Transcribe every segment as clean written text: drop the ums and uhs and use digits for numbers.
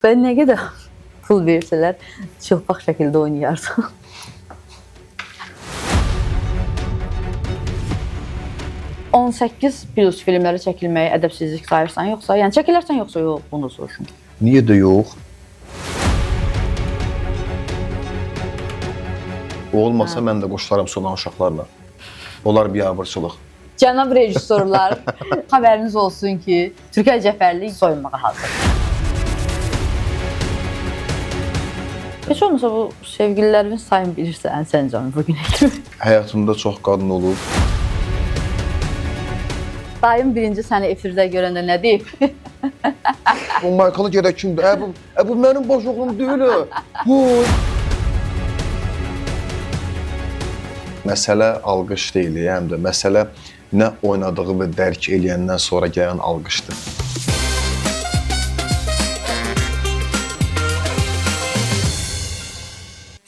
Ben ne kadar pul verseler çılpaq şəkildə oynayardım. (18+ filmləri çəkilməyi ədəbsizlik sayırsan yoxsa? Yəni çəkilərsən yoxsa yox? Bunu soruşum. Niyə də yox? O olmasa mən də qoşularam Sonan uşaqlarla. Onlar biabırçılıq. Cənab rejissorlar, xəbəriniz olsun ki, Türkiyə Cəfərli soyunmağa hazır. Heç olmasa bu sevgililərimin sayını bilirsən sən canım bugünə kimi. Həyatımda çox qadın olub. Dayım birinci səni efirdə görəndə nə deyib? Bu Michael gedək kimdir? Bu mənim baş oğlum deyil. Vay. Məsələ alqış deyil, həm də məsələ nə oynadığı və dərk eləyəndən sonra gələn alqışdır.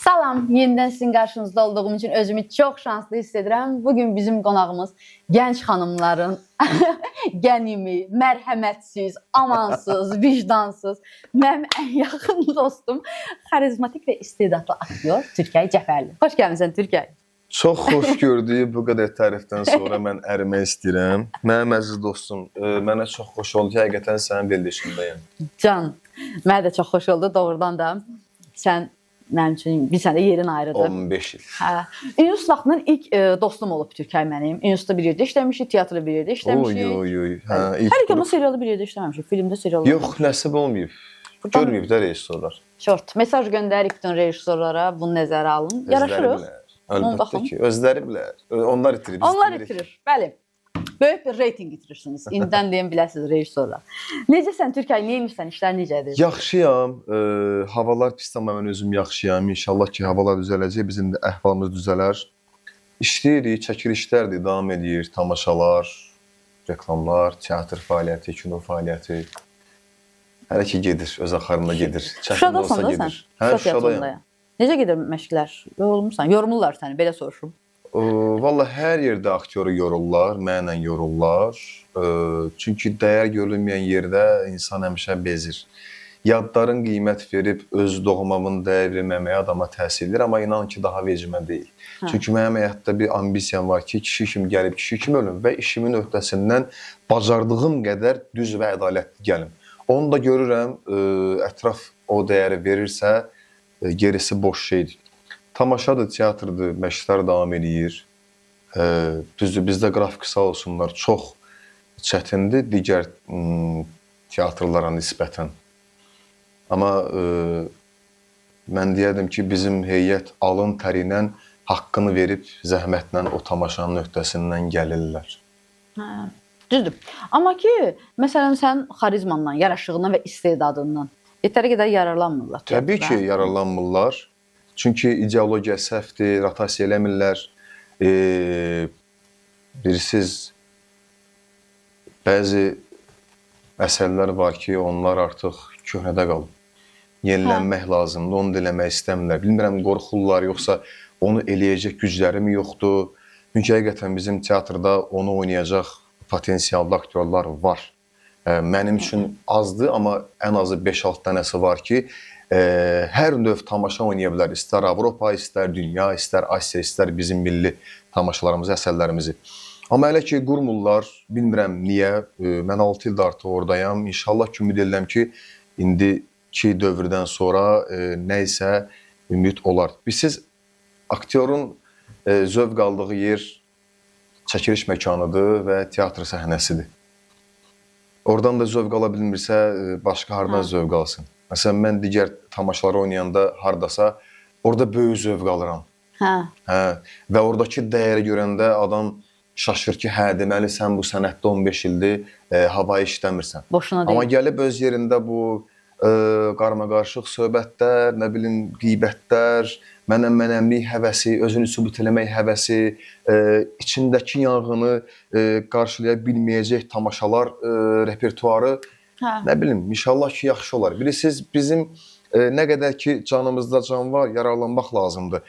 Salam, yenidən sizin qarşınızda olduğum üçün özümü çox şanslı hiss edirəm. Bugün bizim qonağımız gənc xanımların qənimi, mərhəmətsiz, amansız, vicdansız, mənim ən yaxın dostum, xarizmatik və istedadlı aktyor Türkiyə Cəfərli. Xoş gəlmisən Türkiyə. Çox xoş gördük. Bu qədər tərifdən sonra mən ərimək istəyirəm. Mənim əziz dostum, mənə çox xoş oldu. Həqiqətən sənin verilişindəyəm. Can, mənə də çox xoş oldu doğrudan da. Sən mənim üçün bir sənə yerin ayrıdır. 15 il. Hə. İnus vaxtının ilk dostum olub Türkiyə mənim. İnusda bir yerdə işləmişik, teatrda bir yerdə işləmişik. Oy. Hər iki ama serialda bir yerdə işləməmişik, filmdə serialda. Yox, nəsib olmayıb. Görməyib də rejissorlar. Şort. Mesaj göndərik bütün rejissorlara, bunu nəzərə alın. Yaraşırıq. Əlbəttə ki, özləri bilər. Onlar itirir. Onlar itirir, bəli. Böyük bir reyting itirirsiniz. İndidən deyim biləsiniz rejissorlar. Necəsən Türkiyə, neymişsən, işlər necədir? Yaxşıyam. Havalar pis amma mən özüm yaxşıyam. İnşallah ki, havalar düzələcək, bizim də əhvalımız düzələr. İşləyirik, çəkilişlərdir, davam edir, tamaşalar, reklamlar, teatr fəaliyyəti, kino fəaliyyəti. Hələ ki gedir, öz axarında gedir. Şuşadasan da sən? Hə, Şuşadayam. Necə gedir məşqlər? Yorulmuşsan? Yorumurlar səni, belə soruşum. Vallahi hər yerdə aktyoru yorurlar, mənlə yorurlar. Çünki dəyər görülməyən yerdə insan həmişə bezir. Yadların qiymət verib öz doğmamın dəyər verməməyə adama təsir edir, amma inan ki, daha vecimə deyil. Çünki mənim həyatda bir ambisiyam var ki, kişi kimi gəlib, kişi kimi ölüm və işimin öhdəsindən bacardığım qədər düz və ədalətli gəlim. Onu da görürəm, ətraf o dəyəri verirsə, gerisi boş şeydir. Tamaşadır, teatrdır, məşqlər davam edir. Düzdür, bizdə qrafik sağ olsunlar, çox çətindir digər teatrlara nisbətən. Amma mən deyərdim ki, bizim heyət alın təri ilə haqqını verib, zəhmətlə o tamaşanın öhdəsindən gəlirlər. Düzdür. Amma ki, məsələn, sən xarizmandan, yaraşığından və istedadından yetəri qədər yararlanmırlar. Təbii ki, yararlanmırlar. Çünki ideologiya səhvdir, rotasiya eləmirlər. Bilirsiniz, bəzi əsərlər var ki, onlar artıq köhnədə qalıb. Yenilənmək lazımdır, onu da eləmək istəmirlər. Bilmirəm, qorxurlar, yoxsa onu eləyəcək gücləri mi yoxdur? Çünki həqiqətən bizim teatrda onu oynayacaq potensiallı aktyorlar var. Mənim üçün azdır, amma ən azı 5-6 dənəsi var ki, hər növ tamaşa oynaya bilər. İstər Avropa, istər dünya, istər Asiya, istər bizim milli tamaşalarımızı, əsərlərimizi. Amma hələ ki, qurmurlar, bilmirəm niyə. Mən 6 ildə artıq oradayam. İnşallah ki, ümid edirəm ki, indiki dövrdən sonra nə isə ümid olar. Siz aktyorun zövq aldığı yer çəkiliş məkanıdır və teatr səhnəsidir. Oradan da zövq ala bilmirsə, başqa haradan zövq alsın. Məsələn, mən digər tamaşaları oynayanda haradasa, orada böyük zövq alıram. Və oradakı dəyəri görəndə adam şaşır ki, deməli sən bu sənətdə 15 ildir havayı işləmirsən. Boşuna deyil. Amma gəlib öz yerində bu qarmaqarışıq söhbətlər, nə bilim, qeybətlər, mənəmlik həvəsi, özünü sübut eləmək həvəsi, içindəki yanğını qarşılaya bilməyəcək tamaşalar repertuarı, nə bilim, inşallah ki, yaxşı olar. Bilirsiniz, bizim nə qədər ki, canımızda can var, yararlanmaq lazımdır.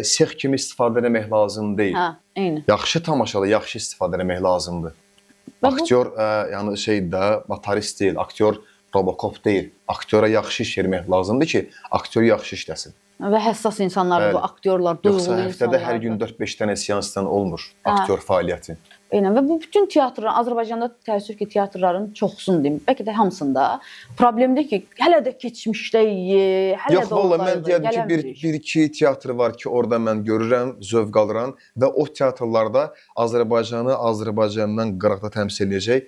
Sex kimi istifadə eləmək lazım deyil. Yaxşı tamaşada yaxşı istifadə eləmək lazımdır. Aktyor, yəni motorist deyil, aktyor Robocop deyil. Aktyora yaxşı iş vermək lazımdır ki, aktyor yaxşı işləsin. Və həssas insanlar, bu aktyorlar, duyğulu insanlar. Yoxsa həftədə hər gün 4-5 dənə seansdan olmur aktyor fəaliyyəti. Eynən və bu bütün teatrlar, Azərbaycanda təəssüf ki, teatrların çoxsunu deyim, bəlkə də hamısında problemdir ki, hələ də keçmişdəyik, hələ Yox, də valla mən deyərdim ki, gələnmirik. bir-iki teatr var ki, orada mən görürəm, zövq alıram və o teatrlarda Azərbaycanı Azərbaycandan qıraqda təmsil edəcək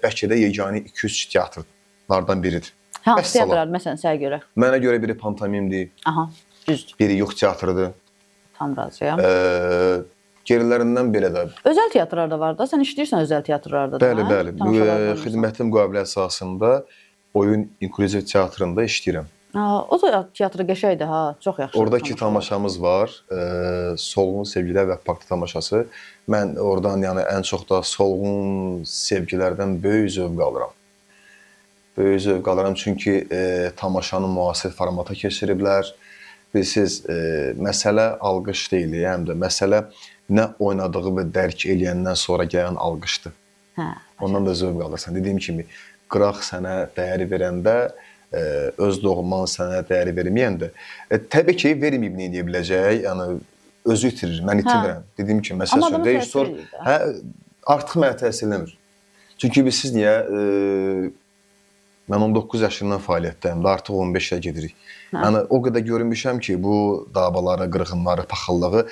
bəlkə də yeganə 2-3 teatrlardan biridir. Hansı teatrlar məsələn sənə görə? Mənə görə biri pantomimdir. Aha, düzdür. Biri yox teatrıdır. Tam razıyam. Gerilərindən belə də. Özəl teatrlarda var da, sən işləyirsən özəl teatrlarda da. Bəli, bəli. Xidmətim müqavilə əsasında oyun inklüziv teatrında işləyirəm. O da teatr qəşəngdir ha, çox yaxşı. Oradakı tamaşamız var. Solğun sevgilər və parkda tamaşası. Mən oradan yəni ən çox da solğun sevgilərdən böyük zövq alıram. Böyük zövq alıram çünki tamaşanı müasir formata keçiriblər. Bilirsiniz, məsələ alqış deyil, həm də məsələ nə oynadığı və dərk eləyəndən sonra gələn alqışdır. Ondan da zövq alırsan. Dediyim kimi, qıraq sənə dəyər verəndə, öz doğman sənə dəyər verməyəndə, təbii ki, verməyib nə edə biləcək, yəni özü itirir, mən itirmirəm. Dediyim kimi, məsələ üçün, rejissor artıq mənə təsir eləmir. Çünki siz niyə, mən 19 yaşından fəaliyyətdəyim, artıq 15 ilə gedirik. Yəni, o qədər görünmüşəm ki, bu davaları, qırğınları, paxıllığı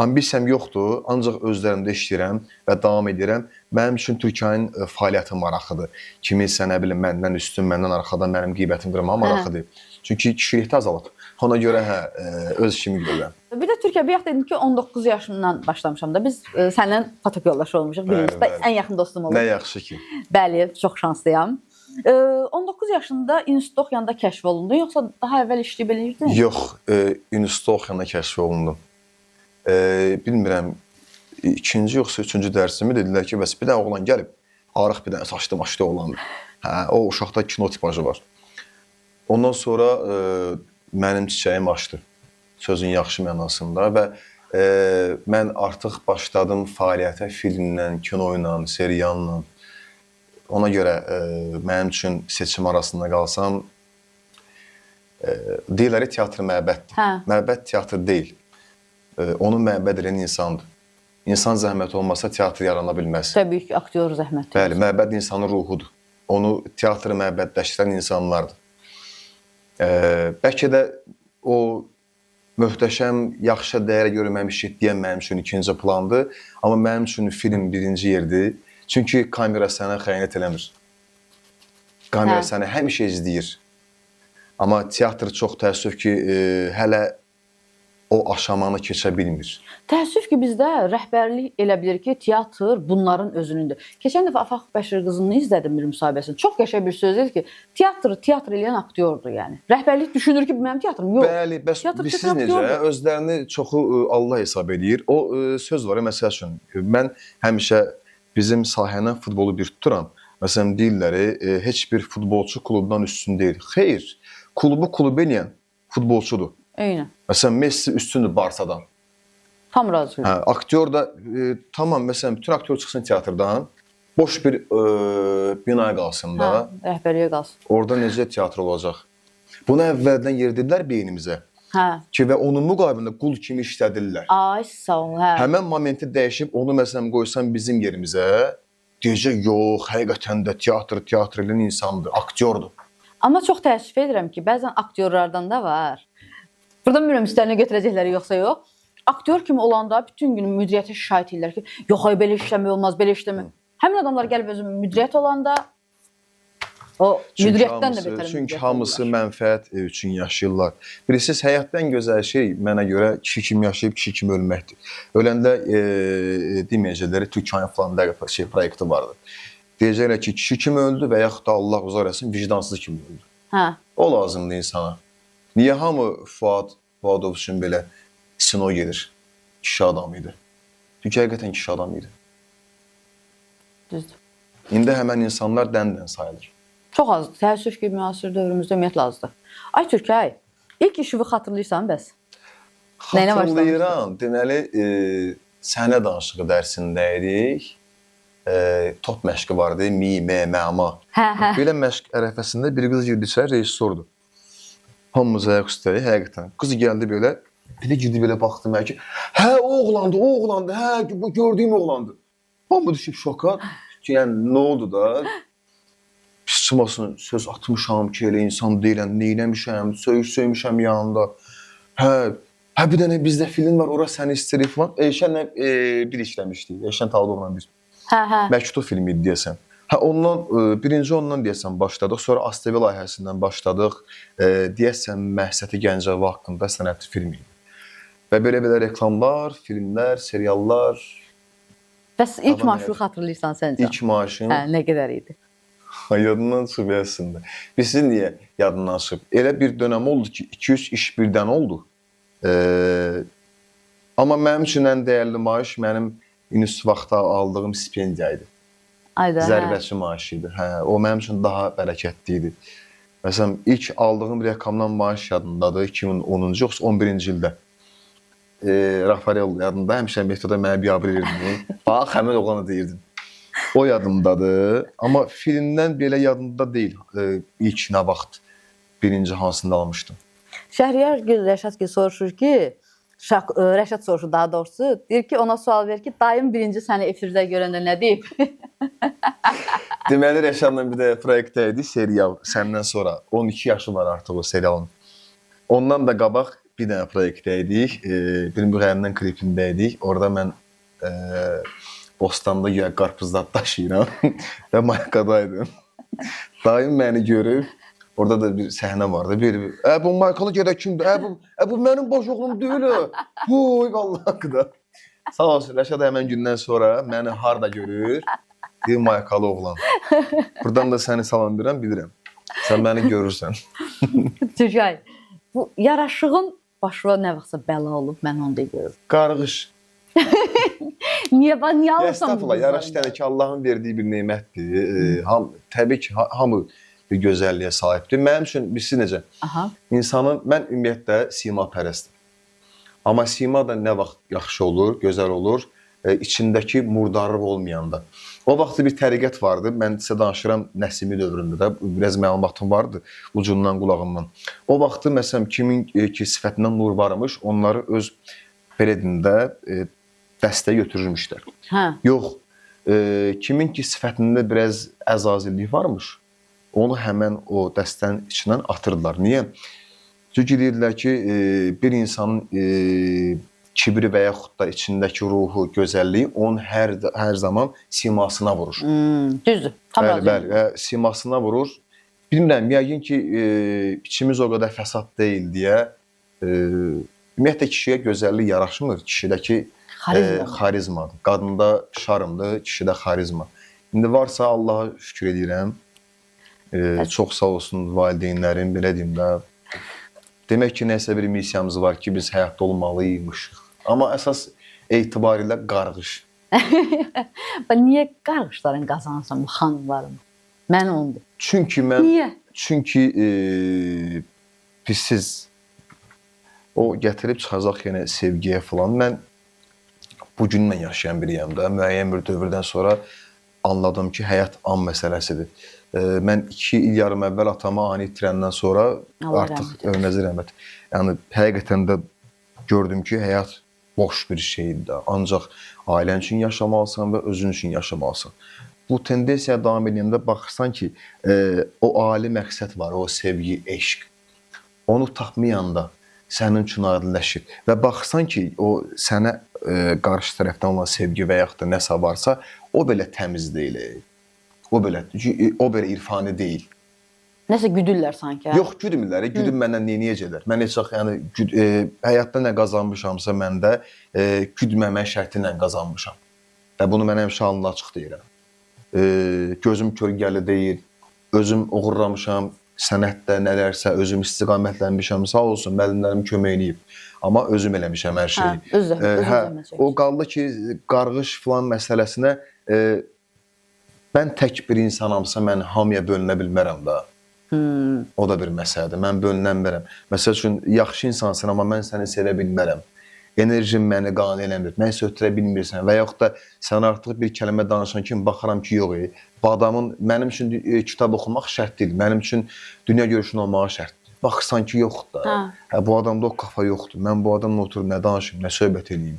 ambisiyam yoxdur, ancaq özlərimdə işləyirəm və davam edirəm. Mənim üçün Türkiyənin fəaliyyəti maraqlıdır. Kiminsə, nə bilim, məndən üstün, məndən arxadan mənim qeybətim qırmağa maraqlıdır. Çünki kişilikdə azalıb. Ona görə öz işimi görürəm. Bir də Türkiyə, bir yaxud dedim ki, 19 yaşımdan başlamışam da. Biz səndən patok yoldaşı olmuşuq. Birincisi, ən yaxın dostum olub. Nə yaxşı ki. Bəli, çox şanslıyam. 19 yaşında institutda oxuyanda kəşf olundun, yoxsa daha əvvəl işləyib eləyirdin? Yox, institutda oxuyanda kəşf olundum. Bilmirəm, ikinci yoxsa üçüncü dərsimi dedilər ki, bəs bir dənə oğlan gəlib, arıq bir dənə saçlı maçlı oğlandır. O uşaqda kino tipajı var. Ondan sonra mənim çiçəyim açdı, sözün yaxşı mənasında və mən artıq başladım fəaliyyətə filmlə, kino ilə, serialla. Ona görə mənim üçün seçim arasında qalsam, deyirləri teatr məbəddir. Məbəd teatr deyil. Onu məbəd edən insandır. İnsan zəhməti olmasa teatr yarana bilməz. Təbii ki, aktyor zəhməti. Bəli, məbəd insanın ruhudur. Onu teatrı məbədləşdirən insanlardır. Bəlkə də o möhtəşəm, yaxşı dəyərə görülməmiş deyən mənim üçün ikinci plandır. Amma mənim üçün film birinci yerdir. Çünki kamera sənə xəyanət eləmir. Kamera səni həmişə izləyir. Amma teatr çox təəssüf ki, hələ o aşamanı keçə bilmir. Təəssüf ki, bizdə rəhbərlik elə bilir ki, teatr bunların özünündür. Keçən dəfə Afaq Bəşir qızını izlədim bir müsahibəsini. Çox qəşəng bir söz idi ki, teatr eləyən aktyordur yəni. Rəhbərlik düşünür ki, bu mənim teatrım yox. Bəli, bəs siz necə? Özlərini çoxu Allah hesab edir. O söz var, məsəl üçün, mən həmişə bizim sahədən futbolu bir tuturam. Məsələn, deyirlər, heç bir futbolçu klubdan üstün deyil. Xeyr, klubu klub eləyən futbolçudur. Eynən. Məsələn, Messi üstündür Barsadan. Tam razıyım. Aktyor da, tamam, məsələn, bütün aktyor çıxsın teatrdan, boş bir bina qalsın da. Rəhbərliyə qalsın. Orada necə teatr olacaq? Bunu əvvəldən yeridirlər beynimizə. Ki, və onun müqabilində qul kimi işlədirlər. Ay, sağ ol. Həmən momenti dəyişib, onu məsələn qoysan bizim yerimizə, deyəcək, yox, həqiqətən də teatr eləyən insandır, aktyordur. Amma çox təəssüf edirəm ki, bəzən aktyorlardan da var. Buradan bilmirəm üstlərinə götürəcəkləri yoxsa yox. Aktyor kimi olanda bütün gün müdiriyyətə şikayət edirlər ki, yox, ay, belə işləmək olmaz, belə işləmək. Həmin adamlar gəlib özü müdiriyyət olanda o müdiriyyətdən də betər. Çünki hamısı mənfəət üçün yaşayırlar. Bilirsiniz, həyatdan gözəl şey mənə görə kişi kimi yaşayıb, kişi kimi ölməkdir. Öləndə deməyəcəkləri Türkiyənin falan proyekti vardı. Deyəcəklər ki, kişi kimi öldü və yaxud da Allah uzaq eləsin, vicdansız kimi öldü. O lazımdır insana. Niyə hamı Fuadov üçün belə sino gedir? Kişi adam idi. Çünki həqiqətən kişi adam idi. Düzdür. İndi həmən insanlar dən-dən sayılır. Çox azdır. Təəssüf ki, müasir dövrümüzdə ümumiyyətlə azdır. Ay Türkəy, ilk işini xatırlayırsan bəs? Xatırlayıram. Deməli, səhnə danışığı dərsində idik. top məşqi vardı, mi, me, məma. Hə. Belə məşq ərəfəsində bir qız girdi içəri, rejissordur. Hamımız ayaq üstəyik, həqiqətən. Qız gəldi belə girdi belə baxdı mənə ki, hə, o oğlandı, hə, bu gördüyüm oğlandı. Hamı düşüb şoka. Ki, yəni, nə oldu da? Pis çımasın, söz atmışam ki, elə insan deyiləm, neyləmişəm, söymüşəm yanında. Hə, bir dənə bizdə film var, ora səni istəyir falan. Eşənlə bir işləmişdik, Eşən Tağlıovla biz. Hə. Məktub filmi idi deyəsən. Birinci ondan deyəsən başladıq, sonra ASTV layihəsindən başladıq. Deyəsən Məhsəti Gəncəvi haqqında sənətli film idi. Və belə reklamlar, filmlər, seriallar. Bəs ilk maaşı xatırlayırsan səncə? İlk maaşım? Hə, nə qədər idi? Yadından çıxıb əslində. Sizin niyə yadından çıxıb? Elə bir dönəm oldu ki, 2-3 iş birdən oldu. Amma mənim üçün ən dəyərli maaş mənim institut vaxtı aldığım stipendiya idi. Ayda, Zərbəçi maaşı idi. Hə, o mənim üçün daha bərəkətli idi. Məsələn, ilk aldığım rəqamdan maaş yadındadır, 2010-cu yoxsa 11-ci ildə. Rafael yadında, həmişə metoda mənə biabır edirdin. Bax, həmin oğlanı deyirdin. O yadımdadır, amma filmdən belə yadımda deyil. İlk nə vaxt birinci hansında almışdım. Şəhriyar Rəşad soruşur ki, Rəşad soruşur daha doğrusu, deyir ki, ona sual verir ki, dayım birinci səni efirdə görəndə nə deyib? Deməli, Rəşadla bir də proyektdə idi, serial, səndən sonra. 12 yaşı var artıq o serialın. Ondan da qabaq bir dənə proyektdə idik, bir müğənninin klipində idik. Orada mən Bostanda qarpızlar daşıyıram və maykadaydım. Dayım məni görüb, orada da bir səhnə vardı. Bu maykalı gedək kimdir? Bu mənim baş oğlum deyil. Huy, vallahi da. Sağ olsun, Rəşad həmən gündən sonra məni harda görür? Deyir, maykalı oğlan. Buradan da səni salamlayıram, bilirəm. Sən məni görürsən. Tücay, bu yaraşığın başına nə vaxtsa bəla olub, mən onu da görürüm. Qarğış. Niyə alırsan bu Estağfurullah, yaraş deyəndə ki, Allahın verdiyi bir nemətdir. Təbii ki, hamı bir gözəlliyə sahibdir. Mənim üçün, bilirsiz necə? İnsanın, mən ümumiyyətlə sima pərəstim. Amma sima da nə vaxt yaxşı olur, gözəl olur, içindəki murdarlıq olmayanda. O vaxtı bir təriqət vardı, mən sizə danışıram Nəsimi dövründə də, biraz məlumatım vardı ucundan, qulağından. O vaxtı, məsələn, kimin ki, sifətindən nur varmış, onları öz belədində dəstəyə götürürmüşlər. Yox, kimin ki, sifətində biraz əzazillik varmış, onu həmən o dəstənin içindən atırdılar. Niyə? Çünki deyirlər ki, bir insanın kibri və yaxud da içindəki ruhu, gözəlliyi onun hər zaman simasına vurur. Düzdür. Bəli, simasına vurur. Bilmirəm, yəqin ki, içimiz o qədər fəsad deyil deyə, ümumiyyətlə kişiyə gözəllik yaraşmır. Kişidəki xarizmadır. Qadında şarmdır, kişidə xarizma. İndi varsa Allaha şükür edirəm. Çox sağ olsun valideynlərim, belə deyim də. Demək ki, nəsə bir missiyamız var ki, biz həyatda olmalıymışıq. Amma əsas etibarilə qarğış. Niyə qarğışların qazansın bu xanımların? Mən ondur. Niyə? Çünki siz o gətirib çıxacaq yenə sevgiyə falan. Mən bugün mən yaşayan biriyəm də. Müəyyən bir dövrdən sonra anladım ki, həyat an məsələsidir. Mən 2 il yarım əvvəl atamı ani itirəndən sonra artıq ölməzi rəhmət. Yəni, həqiqətən də gördüm ki, həyat boş bir şeydir də. Ancaq ailən üçün yaşamalısan və özün üçün yaşamalısan. Bu tendensiya davam edəndə baxırsan ki, o ali məqsəd var, o sevgi, eşq. Onu tapmayanda sənin üçün adiləşir. Və baxırsan ki, o sənə qarşı tərəfdən olan sevgi və yaxud da nəsə varsa, o belə təmiz deyil. O belə irfani deyil. Nəsə güdürlər sanki. Yox, güdmürlər. Güdüm məndən neyəcəklər? Mən heç vaxt, yəni, həyatda nə qazanmışamsa məndə güdməmək şərti ilə qazanmışam. Və bunu mən həmişə alnına açıq deyirəm. Gözüm kölgəli deyil, özüm uğurlamışam, sənətdə nələrsə, özüm istiqamətlənmişəm, sağ olsun, müəllimlərim kömək eləyib. Amma özüm eləmişəm hər şeyi. O qaldı ki, qarğış filan məsələsinə mən tək bir insanamsa, mən hamıya bölünə bilmərəm da. O da bir məsələdir. Mən bölünə bilmərəm. Məsəl üçün, yaxşı insansın, amma mən səni sevə bilmərəm. enerjin məni qane eləmir, mən isə ötürə bilmirsən və yaxud da sən artıq bir kəlmə danışan kimi baxıram ki, yox, bu adamın mənim üçün kitab oxumaq şərt deyil, mənim üçün dünya görüşünü olmağa şərtdir. Baxırsan ki, yoxdur da, bu adamda o kafa yoxdur, mən bu adamla oturub nə danışım, nə söhbət edeyim.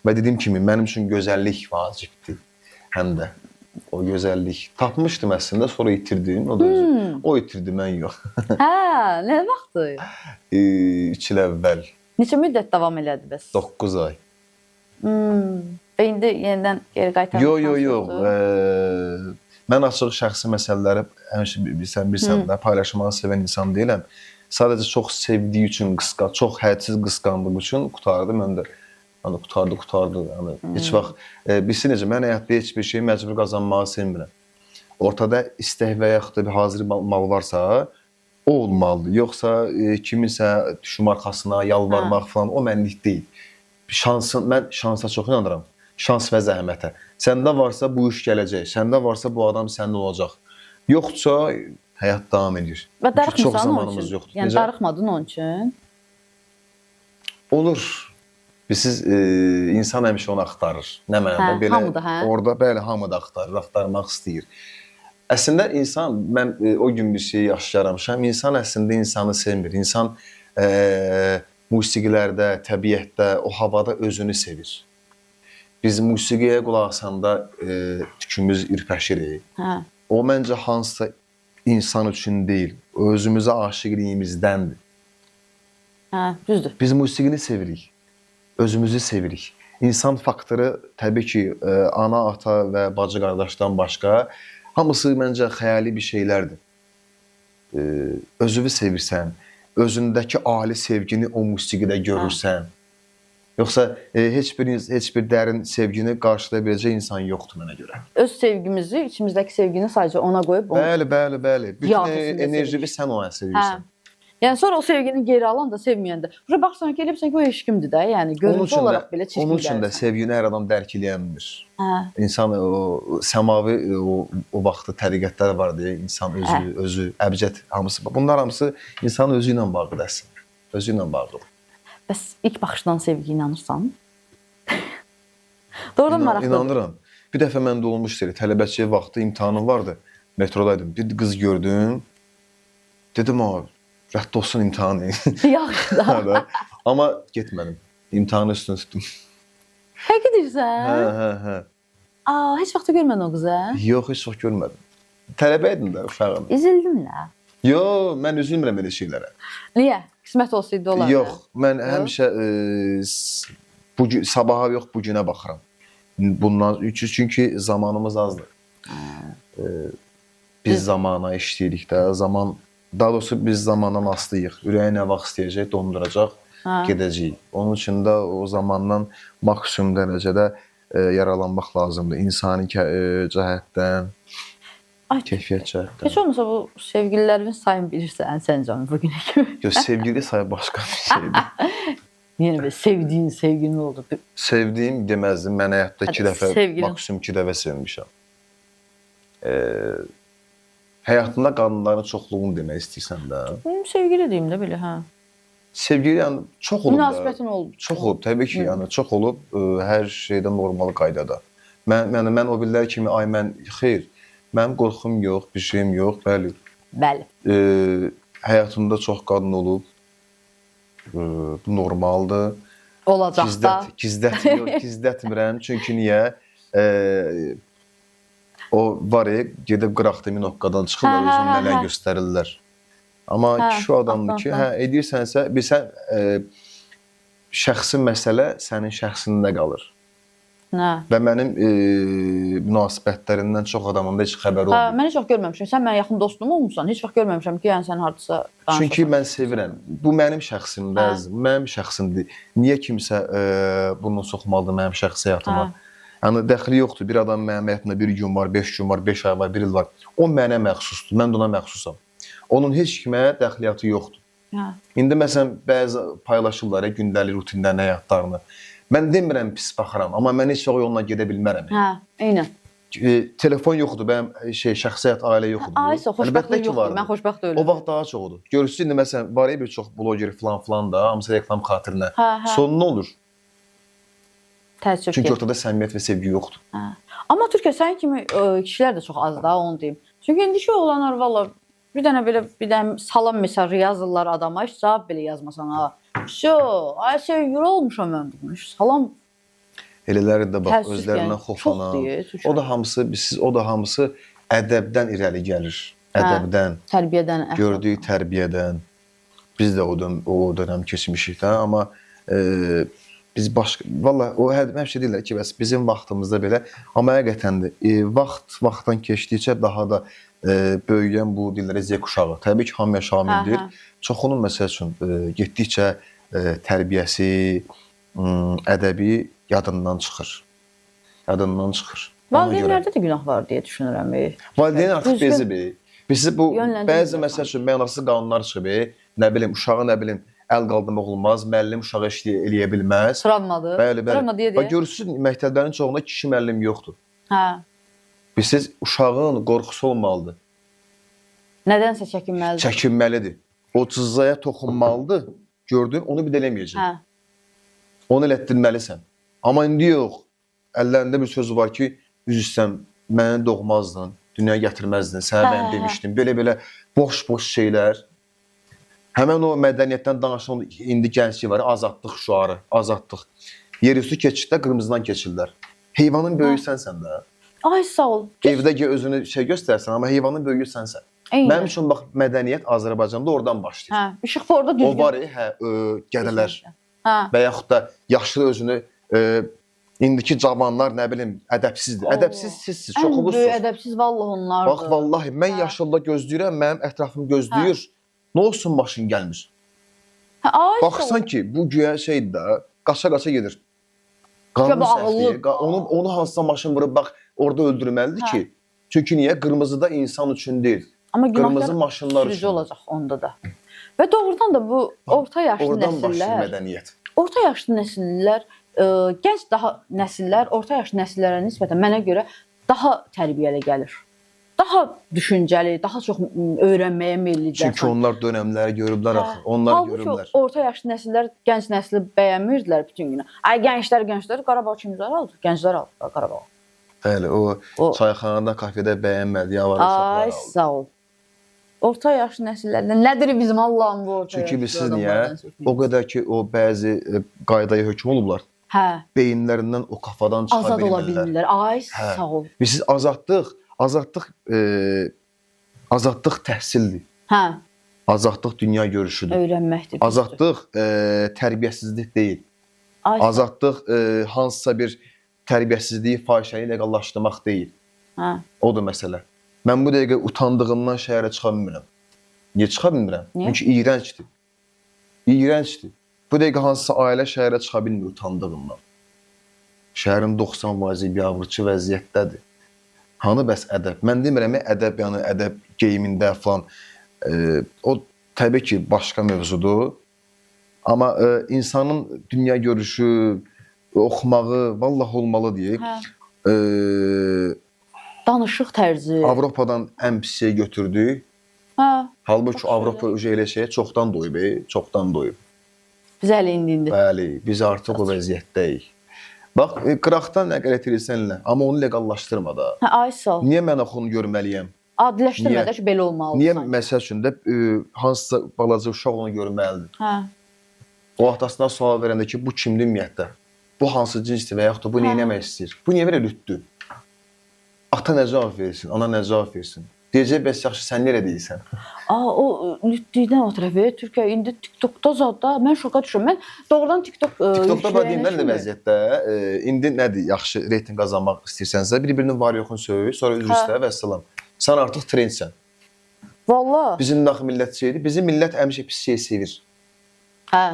Və dediyim kimi, mənim üçün gözəllik vacibdir, həm də o gözəllik. Tapmışdım əslində, sonra itirdim, o da özü. O itirdi, mən yox. Nə vaxtdır? 2 il əvvəl. Neçə müddət davam elədi bəs? 9 ay. Və indi yenidən geri qaytarmaq Yox. Mən açıq şəxsi məsələləri həmişə bilirsən də paylaşmağı sevən insan deyiləm. Sadəcə çox sevdiyi üçün çox hədsiz qısqandığı üçün qutardı. Mən də hani qutardı. Yəni heç vaxt bilirsən necə mən həyatda heç bir şeyi məcbur qazanmağı sevmirəm. Ortada istək və yaxud da bir hazır mal varsa, o olmalıdır. Yoxsa kiminsə düşüm arxasına yalvarmaq falan o mənlik deyil. Mən şansa çox inanıram. Şans və zəhmətə. Səndə varsa bu iş gələcək. Səndə varsa bu adam səndə olacaq. Yoxsa həyat davam edir. Və darıxmısan onun üçün. Yəni darıxmadın onun üçün? Olur. Siz insan həmişə onu axtarır. Nə mənada belə hamı da, orada bəli hamı da axtarır, axtarmaq istəyir. Əslində insan mən o gün bir şey yaşayarmışam. İnsan əslində insanı sevmir. İnsan musiqilərdə, təbiətdə, o havada özünü sevir. Biz musiqiyə qulaq asanda tükümüz ürpəşir. O məncə hansısa insan üçün deyil, özümüzə aşiqliyimizdəndir. Düzdür. Biz musiqini sevirik, özümüzü sevirik. İnsan faktoru təbii ki, ana, ata və bacı qardaşdan başqa hamısı məncə xəyali bir şeylərdir. Özünü sevirsən, özündəki ali sevgini o musiqidə görürsən. Yoxsa heç bir dərin sevgini qarşılaya biləcək insan yoxdur mənə görə. Öz sevgimizi, içimizdəki sevgini sadəcə ona qoyub... Bəli. Bütün enerjini sən ona sevirsən. Yəni sonra o sevgini geri alan da, sevməyən də. Buraya baxsan ki, eləyirsən ki, o eşqimdir də. Yəni görüntü olaraq belə çirkin gəlirsən. Onun üçün də sevgini hər adam dərk eləyənmir. İnsan səmavi o vaxtda təriqətlər var deyə insan özü, əbcət hamısı. Bunlar hamısı insanın özü ilə bağlıdır əslində. Özü ilə bağlıdır. Bəs ilk baxışdan sevgi inanırsan? Doğrudan maraqlıdır. İnanıram. Bir dəfə məndə olmuşdu, tələbəçi vaxtı imtahanım vardı. Metrodaydım. Bir qız gördüm. Dedim, rədd olsun imtahanı. Yaxşı da. Amma getmədim. İmtahanı üstünə tutdum. Həqiqi deyirsən? Hə. Heç vaxt görmədin o qızı? Yox, heç vaxt görmədim. Tələbə idim də, uşağım. İzildin nə? Yox, mən üzülmürəm elə şeylərə. Niyə? Qismət olsaydı olardı. Yox, mən həmişə sabaha yox, bugünə baxıram. Bundan çünki zamanımız azdır. Biz zamana işləyirik də, daha doğrusu biz zamandan asılıyıq. Ürəyə nə vaxt istəyəcək, donduracaq, gedəcəyik. Onun üçün də o zamandan maksimum dərəcədə yaralanmaq lazımdır. İnsani cəhətdən, keyfiyyət cəhətdən. Heç olmasa bu sevgililərin sayını bilirsən sən canım bugünə kimi. Yox, sevgili sayı başqa bir şeydir. Yəni belə sevdiyin sevgilin oldu. Sevdiyim deməzdim. Mən həyatda 2 dəfə, maksimum 2 dəfə sevmişəm. Həyatında qadınların çoxluğunu demək istəyirsən də. Sevgili deyim də belə, hə. Sevgili yəni çox olub da. Münasibətin olub. Çox olub, təbii ki, yəni çox olub hər şeydə normal qaydada. Mən o birlər kimi xeyr, mənim qorxum yox, bir şeyim yox, bəli. Bəli. Həyatımda çox qadın olub. Bu normaldır. Olacaq da. Gizlətmirəm. Çünki niyə? O var gedib qıraqda Minokkadan çıxırlar, özünü nələr göstərirlər. Amma kişi adamdır ki, edirsənsə, bilsən, şəxsi məsələ sənin şəxsində qalır. Və mənim münasibətlərindən çox adamın da heç xəbəri olmuyor. Mən heç vaxt görməmişəm. Sən mənim yaxın dostum olmuşsan, heç vaxt görməmişəm ki, yəni sən hardasa danışırsan. Çünki mən sevirəm. Bu mənim şəxsimdir, mənim şəxsimdir. Niyə kimsə bunu soxmalıdır mənim şəxsi həyatıma? Yəni, dəxli yoxdur. Bir adam mənim həyatımda bir gün var, 5 gün var, 5 ay var, 1 il var. O mənə məxsusdur, mən də ona məxsusam. Onun heç kimə dəxliyyatı yoxdur. İndi məsələn, bəzi paylaşırlar gündəlik rutinlərini, həyatlarını. Mən demirəm pis baxıram, amma mən heç vaxt yoluna gedə bilmərəm. Eynən. Telefon yoxdur, mənim şəxsi həyat, ailə yoxdur. Xoşbəxtlik yoxdur, mən xoşbəxt ölürüm. O vaxt daha çox olur. Görürsünüz, indi məsələn, var ya bir çox bloger falan da, hamısı reklam xatirinə. Sonu nə olur? Təəssüf Çünki ki. ortada səmimiyyət və sevgi yoxdur. Amma Türkiyə sənin kimi kişilər də çox az da, onu deyim. Çünki indiki oğlanlar valla bir dənə salam mesajı yazırlar adama, heç cavab belə yazmasan ha. Ay sevgili olmuşam mən bunu. Salam Elələri də bax təəssüf özlərindən yəni, xofanan. çox deyir. O da hamısı ədəbdən irəli gəlir. Ədəbdən, tərbiyədən, gördüyü tərbiyədən. Biz də o dönəm keçmişik də, amma biz valla o həmişə deyirlər ki, bəs bizim vaxtımızda belə, amma həqiqətən də vaxtdan keçdikcə daha da böyüyən bu dillərə Z kuşağı. Təbii ki, hamıya şamildir. Çoxunun məsəl üçün getdikcə tərbiyəsi, ədəbi yadından çıxır. Valideynlərdə də günah var deyə düşünürəm. Valideyn artıq bezib. Bizi bu bəzi məsəl üçün mənasız qanunlar çıxıb. Nə bilim, uşağı nə bilim əl qaldırmaq olmaz, müəllim uşağı eləyə bilməz. Travmadır. Bəli. Travma deyə. Bax görürsüz, məktəblərin çoxunda kişi müəllim yoxdur. Hə. Siz uşağın qorxusu olmalıdır. Nədənsə çəkinməlidir. Çəkinməlidir. O cızaya toxunmalıdır. Gördün, onu bir də eləməyəcək. Hə. Onu elətdirməlisən. Amma indi yox. Əllərində bir söz var ki, üzr istəyirəm, məni doğmazdın, dünyaya gətirməzdin, sənə mən demişdim. Belə boş şeylər. Həmən o mədəniyyətdən danışan indi gənclik var, azadlıq şüarı, azadlıq. Yerüstü keçiddə qırmızıdan keçirlər. Heyvanın böyüyü sənsən də. Ay sağ ol. Evdə özünü göstərsən, amma heyvanın böyüyü sənsən. Mənim üçün bax mədəniyyət Azərbaycanda oradan başlayır. Hə, işıq orada düzgün. O var, qədələr. Və yaxud da yaşlı özünü indiki cavanlar nə bilim ədəbsizdir. Ədəbsiz sizsiz, çoxumuzsuz. Ən böyük ədəbsiz vallahi onlardır. Bax vallahi mən yaşlıda gözləyirəm, mənim ətrafım gözləyir. Nə olsun maşın gəlmir. Baxsan ki, bu güya şeydir də, qaça gedir. Qanun səhvdir. Onu hansısa maşın vurub bax orada öldürməlidir ki. Çünki niyə? Qırmızıda insan üçün deyil. Amma qırmızı maşınlar üçün olacaq onda da. Və doğrudan da bu orta yaşlı oradan başlayır nəsillər, mədəniyyət. orta yaşlı nəsillər, gənc daha nəsillər orta yaşlı nəsillərə nisbətən mənə görə daha tərbiyəli gəlir. Daha düşüncəli, daha çox öyrənməyə meyllidirlər. Çünki onlar dönəmləri görüblər axı. Onlar görüblər. Halbuki orta yaşlı nəsillər gənc nəsli bəyənmirdilər bütün günü. Ay gənclər, Qarabağ kimlər aldı? Gənclər aldı Qarabağ. Bəli, o çayxanada, kafedə bəyənmədi, yavar uşaqlar aldı. Ay sağ ol. Orta yaşlı nəsillərdən nədir bizim Allahın bu orta yaşlı? Çünki bilirsiniz niyə? O qədər ki, o bəzi qaydaya hökm olublar. Hə. Beyinlərindən o kafadan çıxa Azad ola bilmirlər. bilmirlər. Ay sağ ol. Bilirsiniz, azadlıq təhsildir. Hə. Azadlıq dünya görüşüdür. Öyrənməkdir. Azadlıq tərbiyəsizlik deyil. Azadlıq hansısa bir tərbiyəsizliyi, fahişəyi leqallaşdırmaq deyil. Hə. Odur məsələ. Mən bu dəqiqə utandığımdan şəhərə çıxa bilmirəm. Niyə çıxa bilmirəm? Çünki iyrəncdir. İyrəncdir. Bu dəqiqə hansısa ailə şəhərə çıxa bilmir utandığından. Şəhərin 90% biabırçı vəziyyətdədir. Hanı bəs ədəb? Mən demirəm ədəb, yəni ədəb geyimində falan. O təbii ki, başqa mövzudur. Amma insanın dünya görüşü, oxumağı vallah olmalı deyək. Danışıq tərzi. Avropadan ən pis şey götürdük. Hə. Halbuki Avropa elə şeyə çoxdan doyub, çoxdan doyub. Biz hələ indi. Bəli, biz artıq o vəziyyətdəyik. Bax, qıraqdan nə qədər etirsən elə, amma onu leqallaşdırma da. Hə, ay sağ ol. Niyə mən onu görməliyəm? Adiləşdirmə də ki, belə olmalıdır. Niyə məsəl üçün də hansısa balaca uşaq onu görməlidir? Hə. O atasına sual verəndə ki, bu kimdir ümumiyyətlə? Bu hansı cinsdir və yaxud da bu nə etmək istəyir? Bu niyə belə lütdür? Ata nə cavab versin, ana nə cavab versin? Deyəcək, bəs yaxşı, sən nerə deyilsən? O lütdükdən oturaq. Türkiyə indi TikTokda zadda mən şoka düşürəm. Mən doğrudan TikTokda badiyim, nədir vəziyyətdə? İndi nədir yaxşı reyting qazanmaq istəyirsənsə, bir-birinin var yoxunu söyür, sonra üzr istə və salam. Sən artıq trendsən. Valla. Bizim daxil millət şeydir. Bizim millət həmişə pis şey sevir. Hə.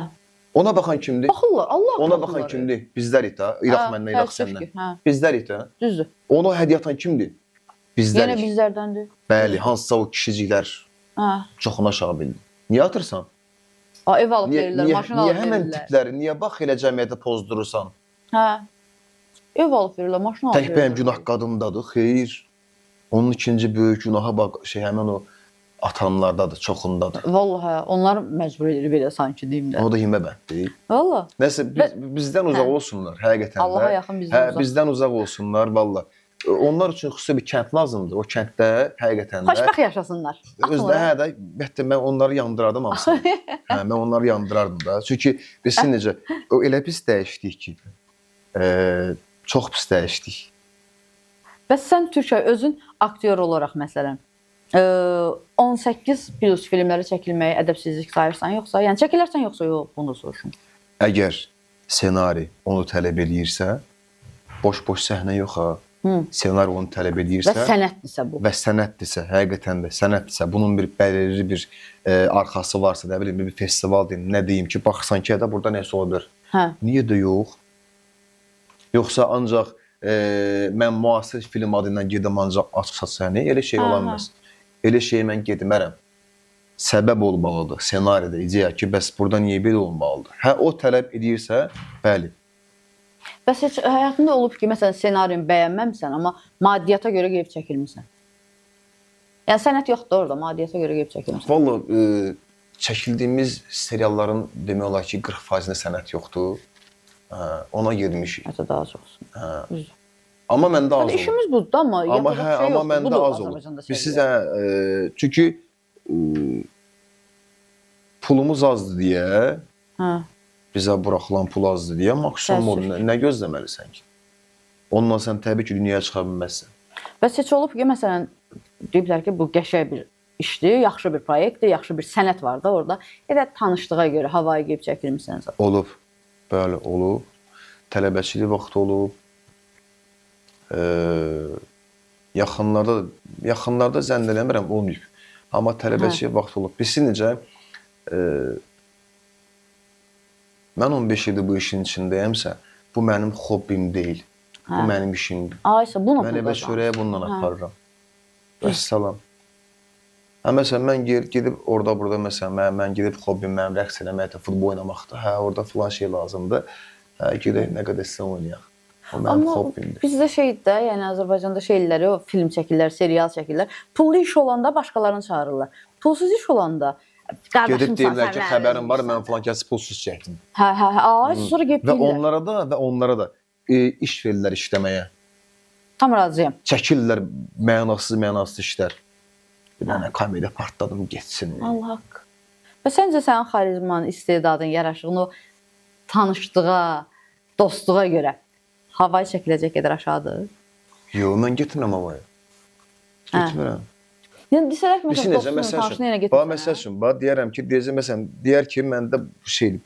Ona baxan kimdir? Baxırlar, Allah Ona baxan kimdir? Bizlərik də. İraq məndən, İraq səndən. Bizlərik də. Düzdür. Onu hədiyyə atan kimdir? Bizlərik. Yenə bizlərdəndir. Bəli, hansısa o kişiciklər çoxunu aşağı bildi. Niyə atırsan? Ev alıb verirlər, maşın alıb verirlər. Niyə həmən tipləri, niyə bax elə cəmiyyətə pozdurursan? Hə. Ev alıb verirlər, maşın alıb verirlər. Tək bəyəm günah qadındadır, xeyr. Onun ikinci böyük günahı bax, həmən o atanlardadır, çoxundadır. Vallahi onlar məcbur edir belə sanki deyim də. O da himə bənddir. Vallahi. Nəsə bizdən uzaq olsunlar həqiqətən də. Allaha yaxın bizdən uzaq. Bizdən uzaq olsunlar vallahi. Onlar üçün xüsusi bir kənd lazımdır. O kənddə həqiqətən də Xoşbəxt yaşasınlar. Özdə hətta mən onları yandırardım hamısını. Mən onları yandırardım da. Çünki bilirsən necə o elə pis dəyişdik ki, çox pis dəyişdik. Bəs sən Türkiyə özün aktyor olaraq məsələn 18 plus filmləri çəkilməyi ədəbsizlik sayırsan yoxsa, yəni çəkilərsən yoxsa yox, bunu soruşum. Əgər ssenari onu tələb eləyirsə, boş-boş səhnə yox ha. Ssenari onu tələb eləyirsə və sənətdirsə bu. Və sənətdirsə, həqiqətən də sənətdirsə, bunun bir bəlirli bir arxası varsa, nə bilim bir festival deyim, nə deyim ki, baxsan ki, də burada nəsə ola bilər. Hə. Niyə də yox? Yoxsa ancaq mən müasir film adı ilə gedim ancaq açıq səhnə, elə şey ola bilməz. Elə şeyə mən getmərəm. Səbəb olmalıdır ssenaridə, ideya ki, bəs burada niyə belə olmalıdır? Hə, o tələb edirsə, bəli. Bəs heç həyatında olub ki, məsələn, ssenarini bəyənməmsən, amma maddiyyata görə gedib çəkilmirsən. Yəni sənət yoxdur orada, maddiyyata görə gedib çəkilmirsən. Vallahi çəkildiyimiz serialların demək olar ki, 40%-ində sənət yoxdur. Ona girmişik. Hətta daha çoxsun. Hə. Amma məndə az olur. İşimiz budur amma yapacaq şey yoxdur. Amma məndə az olur. Biz çünki pulumuz azdır deyə, bizə buraxılan pul azdır deyə maksimum nə gözləməlisən ki? Ondan sən təbii ki, dünyaya çıxa bilməzsən. Bəs heç olub ki, məsələn, deyiblər ki, bu qəşəng bir işdir, yaxşı bir proyektdir, yaxşı bir sənət var da orada. Elə tanışdığa görə havaya gedib çəkilmisiniz? Olub, bəli, olub. Tələbəçilik vaxtı olub. Yaxınlarda zənn eləmirəm, olmayıb. Amma tələbəçilik vaxtı olub. Bilsin necə, mən 15 ildir bu işin içindəyəmsə, bu mənim hobbim deyil. Bu mənim işimdir. Mən evə çörəyə bundan aparıram. Vəssalam. Məsələn, mən gedib orada-burada, məsələn, mən gedib hobbim mənim rəqs eləməkdə, futbol oynamaqda, orada filan şey lazımdır. Gedək, nə qədər sizə oynayaq. O mənim hobbimdir. Bizdə şeydə, yəni Azərbaycanda şeyləri, o film çəkirlər, serial çəkirlər. Pullu iş olanda başqalarını çağırırlar. Pulsuz iş olanda gedib deyirlər ki, xəbərim var, mən filan kəsi pulsuz çəkdim. Sonra gedib deyirlər. Və onlara da iş verirlər işləməyə. Tam razıyam. Çəkirlər mənasız işlər. Bir dənə komediya partladım, geçsin. Allah haqq. Və səncə sənin xarizman, istedadın, yaraşığın o tanışlığa, dostluğa görə havaya çəkiləcək qədər aşağıdır? Yox, mən getmirəm havaya. Getmirəm. Yəni desələr ki, məsələn, dostluğun tanışlığına yenə getmirəm. Məsəl üçün, deyərəm ki, deyər ki, məndə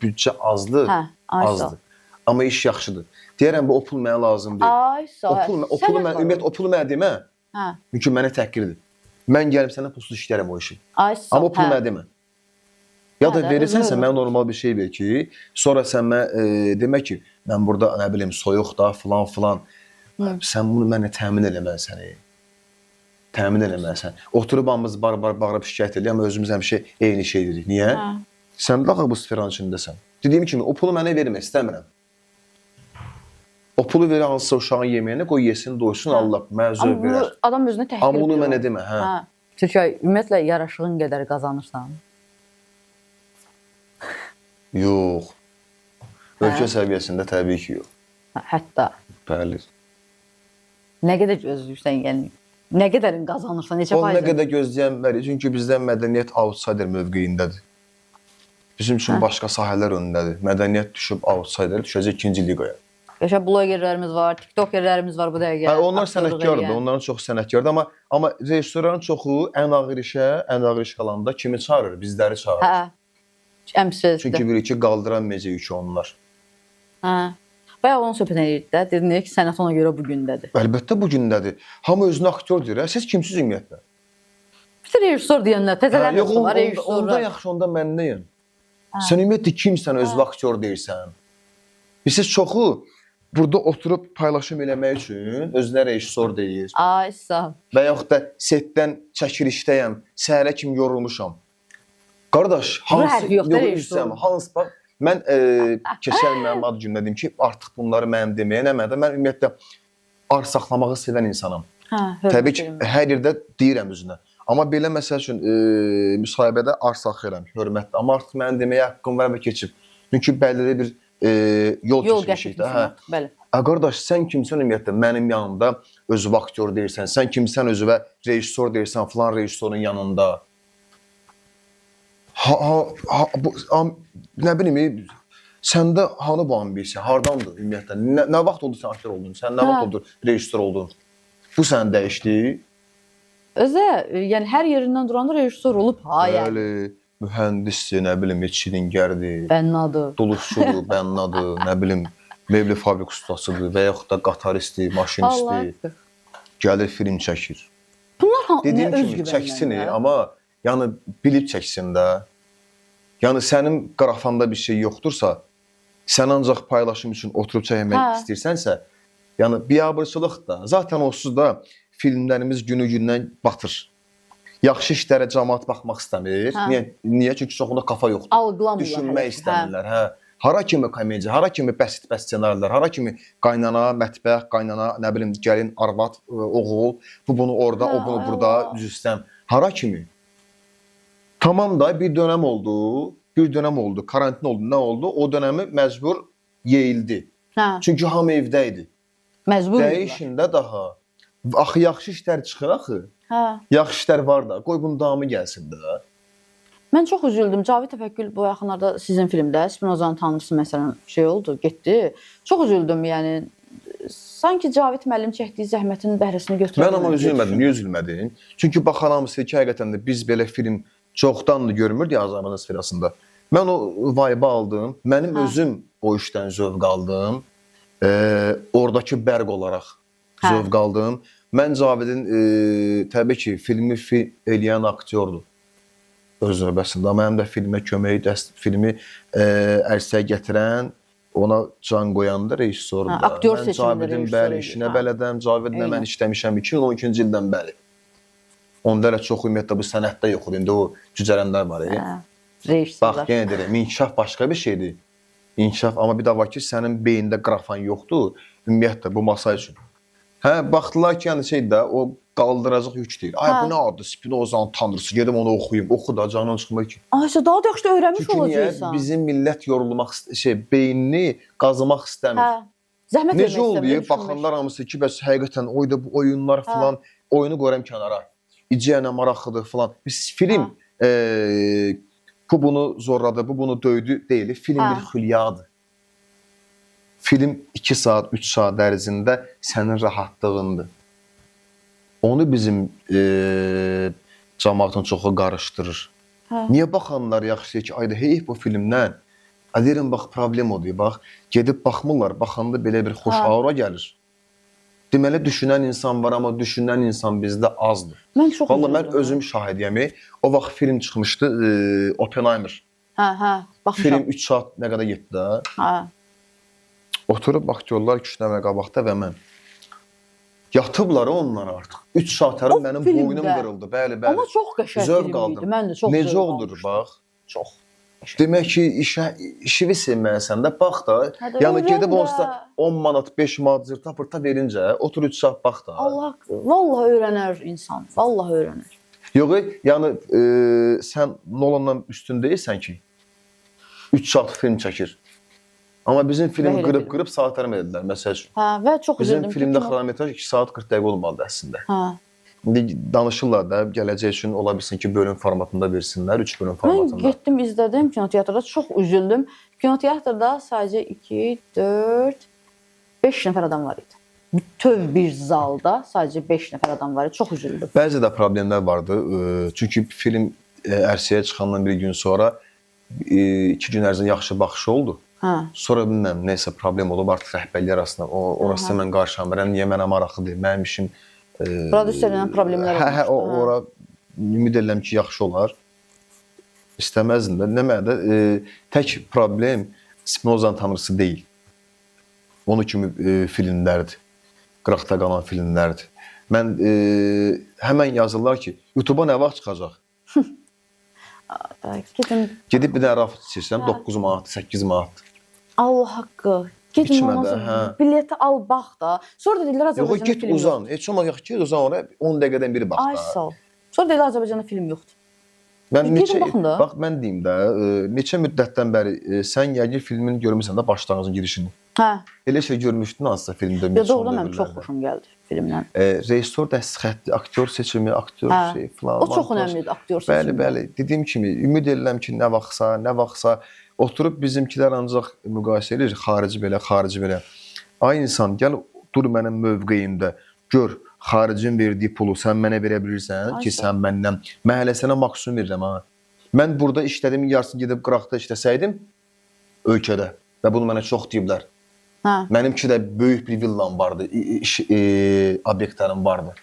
büdcə azdır, azdır. Amma iş yaxşıdır. Deyərəm, o pul mənə lazım deyil. Ay, sağ ol. O pulu mənə demə, mümkün mənə təhqirdir. Mən gəlib sənə pulsuz işləyərəm o işi. Amma o pulu mənə demə. Ya da verirsənsə, mənə normal bir şey ver ki, sonra sən demə ki, mən burada, nə bilim, soyuq da, filan. Sən bunu mənə təmin eləməlisən. Təmin eləməlisən. Oturub hamımız bağırıb şikayət edir, amma özümüz həmişə eyni şey dedik. Niyə? Sən daha bu sferanın içindəsən. Dediyim kimi, o pulu mənə vermək istəmirəm. O pulu verir hansısa uşağın yeməyinə, qoy yesin, doysun, Allah mənə zövq verər. Adam özünə təhqir edir. Amma bunu mənə demə. Türkiyə, ümumiyyətlə, yaraşığın qədər qazanırsan. Yox. Ölkə səviyyəsində təbii ki, yox. Hətta. Bəli. Nə qədər gözləyirsən, yəni? Nə qədərin qazanırsan, neçə faizin? O nə qədər gözləyən var, çünki bizdə mədəniyyət outsider mövqeyindədir. Bizim üçün başqa sahələr önündədir. Mədəniyyət düşüb outsider, düşəcək ikinci liqaya. Yaşa blogerlərimiz var, tiktokerlərimiz var bu dəqiqə. Onlar sənətkardır, onların çoxu sənətkardır. Amma rejissorların çoxu ən ağır iş qalanda kimi çağırır? Bizləri çağırır. Əmsildir. Çünki bilir ki, qaldıramayacaq ki onlar. Bayaq onun söhbət edirdik də, dedin ki, sənət ona görə bugündədir. Əlbəttə bugündədir. Hamı özünə aktyor deyir, siz kimsiz ümumiyyətlə? Bir rejissor deyənlər, təzələr var, rejissorlar. Onda yaxşı, onda mən nəyəm? Sən ümumiyyətlə kimsən, özünə aktyor deyirsən? Siz çoxu burada oturub paylaşım eləmək üçün özünə rejissor deyir. Ay, sağ ol. Və yaxud da setdən çəkilişdəyəm, səhərə kimi yorulmuşam. Qardaş, hansı bax, mən keçən mənim ad günümdə dedim ki, artıq bunları mənim deməyə nəmədə. Mən ümumiyyətlə ar saxlamağı sevən insanam. Təbii ki, hər yerdə deyirəm özünə. Amma belə məsəl üçün müsahibədə arz saxlayıram, hörmətli. Amma artıq mənim deməyə haqqım var və keçib. Çünki bəlli bir yol keçmişik də. Hə. Bəli. Qardaş, sən kimsən ümumiyyətlə mənim yanımda özünə aktyor deyirsən, sən kimsən özünə rejissor deyirsən falan rejissorun yanında. Nə bilim, səndə hanı bu ambisiya, hardandır ümumiyyətlə? Nə vaxt oldu sən aktyor oldun, sən nə vaxt oldu rejissor oldun? Bu səni dəyişdi? Özə, yəni hər yerindən duranda rejissor olub, yəni. Bəli, mühəndisdir, nə bilim, şiringərdir, bənnadır, duluzçudur, bənnadır, nə bilim, mebli fabrik ustasıdır və yaxud da qataristdir, maşinistdir. Gəlir film çəkir. Bunlar dediyim kimi çəksin, amma yəni bilib çəksin də. Yəni sənin qrafanda bir şey yoxdursa, sən ancaq paylaşım üçün oturub çəkmək istəyirsənsə, yəni biabırçılıq da, zaten onsuz da filmlərimiz günü-gündən batır. Yaxşı işlərə cəmaət baxmaq istəmir. Niyə? Çünki çoxunda kafa yoxdur. Algılamırlar. Düşünmək istəmirlər. Hara kimi komediya, hara kimi bəsit ssenarilər, hara kimi qaynana, mətbəx, qaynana, nə bilim, gəlin, arvad, oğul, bu bunu orada, o bunu burada, üzüstəm. Hara kimi? Tamam da bir dönəm oldu, karantin oldu, nə oldu? O dönəmi məcbur yeyildi. Çünki hamı evdə idi. Məcbur dəyişin də daha. Axı yaxşı işlər çıxır axı. Yaxşı işlər var da, qoy bunun davamı gəlsin də. Mən çox üzüldüm. Cavid Təfəkkül bu yaxınlarda sizin filmdə Spinozanın tanrısı məsələn şey oldu, getdi. Çox üzüldüm, yəni sanki Cavid müəllim çəkdiyi zəhmətin bəhrəsini götürür. Mən amma üzülmədim. Niyə üzülmədim? Çünki baxanamız ki, həqiqətən də biz belə film çoxdandır görmürdük Azərbaycan sferasında. Mən o vibe aldım. Mənim özüm o işdən zövq aldım. Oradakı bərq olaraq zövq aldım. Mən Cavidin təbii ki, filmi eləyən aktyordur. Öz növbəsində. Mənim də filmə kömək, filmi ərsəyə gətirən, ona can qoyan da rejissordur. Aktyor seçimində Cavidin bəli işinə bələdəm. Cavidlə mən işləmişəm 2012-ci ildən bəli. Onda elə çox ümumiyyətlə bu sənətdə yox idi. İndi o cücərənlər var. Bax, yenə deyirəm, inkişaf başqa bir şeydir. İnkişaf, amma bir də var ki, sənin beyində qrafan yoxdur, ümumiyyətlə bu masa üçün. Baxdılar ki, yəni şeydə, o qaldıracaq yük deyil. Ay, bu nə adı? Spinozanın tanrısı, gedim onu oxuyum. Oxu da, canın çıxmır ki. Ayşə, daha da yaxşı öyrənmiş olacaqsan. Çünki niyə? Bizim millət yorulmaq, beynini qazımaq istəmir. Zəhmət necə oldu? Baxanlar hamısı ki, bəs həqiqətən oyda bu oyunlar falan, oyunu qoyuram kənara. İciyə nə maraqlıdır falan. Biz film, bu bunu zorladı, bu bunu döydü deyil. Film bir xülyadır. Film 2 saat, 3 saat ərzində sənin rahatlığındır. Onu bizim cəmaatın çoxu qarışdırır. Niyə baxanlar yaxşı ki, ayda heyf bu filmdən? Deyirəm, bax, problem odur, bax. Gedib baxmırlar, baxanda belə bir xoş aura gəlir. Deməli, düşünən insan var, amma düşünən insan bizdə azdır. Mən çox üzüldüm. Mən özüm şahidiyəm. O vaxt film çıxmışdı, Oppenheimer. Baxmışam. Film 3 saat nə qədər getdi də. Oturub aktyorlar 2 nəfər qabaqda və mən. Yatıblar onlar artıq. 3 saat ərim mənim boynum qırıldı. Bəli. Amma çox qəşəng film idi. Mən də çox necə olur, bax. Çox. Demək ki, işini sevməlisən də, bax da. Yəni gedib olsa 10 manat, 5 manat zırta-pırta verincə, otur 3 saat bax da. Allah, vallahi öyrənər insan. Vallahi öyrənər. Yox, yəni sən Nolan'dan üstün deyilsən ki, 3 saat film çəkir. Amma bizim film qırıb saatlarım edilər, məsəl üçün. Və çox üzüldüm. Bizim filmdə xronometraj 2 saat 40 dəqiqə olmalıdır əslində. İndi danışırlar da, gələcək üçün ola bilsin ki, bölüm formatında versinlər, 3 bölüm formatında. Mən getdim, izlədim kinoteatrda, çox üzüldüm. Kinoteatrda sadəcə 2, 4, 5 nəfər adam var idi. Bütöv bir zalda sadəcə 5 nəfər adam var idi, çox üzüldüm. Bəzi də problemlər vardı. Çünki film ərsəyə çıxandan bir gün sonra 2 gün ərzində yaxşı baxışı oldu. Sonra bilməm, neysə problem olub artıq rəhbərlər arasında. Orası mən qarşılamıram. Niyə mənə maraqlıdır? Mənim işim prodüserlə problemlər olmuşdu. Ora ümid edirəm ki, yaxşı olar. İstəməzdim də. Nəmədə tək problem Spinozanın tanrısı deyil. Onu kimi filmlərdir. Qıraqda qalan filmlərdir. Mən həmən yazırlar ki, YouTube-a nə vaxt çıxacaq? Gedib bir dənə raf seçirəm, 9 manat, 8 manat. Allah haqqı. Gedin ondan bileti al, bax da. Sonra da deyirlər Azərbaycan filmi. Yox, get uzan. Heç olmaz, get uzan oraya, 10 dəqiqədən biri bax da. Ay sağ ol. Sonra dedi Azərbaycanda film yoxdur. Mən Gedin baxın da. bax mən deyim də, neçə müddətdən bəri sən yəqin filmin görmüsən də başlanğıcın girişini. Hə. Elə şey görmüşdün hansısa filmdə. Ya doğrudan mənim çox xoşum gəldi filmdən. Rejissor dəstək xətti, aktyor seçimi, aktyor şey falan. O çox önəmlidir aktyor seçimi. Bəli. Dediyim kimi ümid edirəm ki, nə vaxtsa oturub bizimkilər ancaq müqayisə edir, xarici belə. Ay insan, gəl dur mənim mövqeyimdə, gör xaricin verdiyi pulu sən mənə verə bilirsən ki, sən məndən məhəlləsinə maksimum verirəm ha. Mən burada işlədimin yarısını gedib qıraqda işləsəydim ölkədə və bunu mənə çox deyiblər. Hə. Mənimki də böyük bir villam vardı, obyektlərim vardı.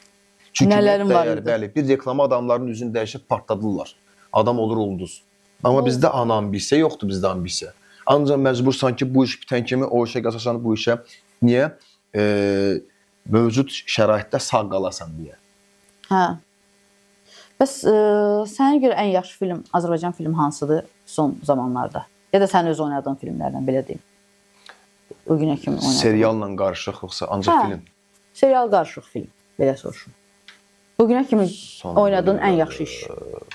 Çünki nələrim var idi? Bəli, bir reklama adamların üzünü dəyişib partladılar. Adam olur ulduz. Amma bizdə ana ambisiya yoxdur, bizdə ambisiya. Ancaq məcbursan ki, bu iş bitən kimi o işə qaçasan bu işə. Niyə? Mövcud şəraitdə sağ qalasan deyə. Hə. Bəs sənə görə ən yaxşı film, Azərbaycan film hansıdır son zamanlarda? Ya da sən öz oynadığın filmlərdən belə deyim. O günə kimi oynadın. Serialla qarışıq yoxsa ancaq film? Serial qarışıq film, belə soruşum. Bu günə kimi oynadığın ən yaxşı iş,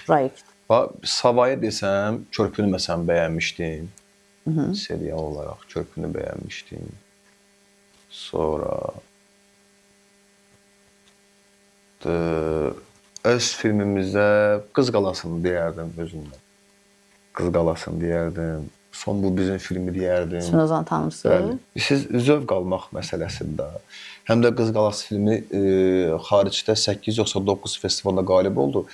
proyekt. Savayı desəm, Körpünü məsələn bəyənmişdim. Serial olaraq Körpünü bəyənmişdim. Sonra öz filmimizdə Qız Qalasını deyərdim özümdən. Qız Qalasını deyərdim. Son bu bizim filmi deyərdim. Spinozanı tanımsınız? Siz zövq almaq məsələsində. Həm də Qız Qalası filmi xaricdə 8 yoxsa 9 festivalda qalib oldu.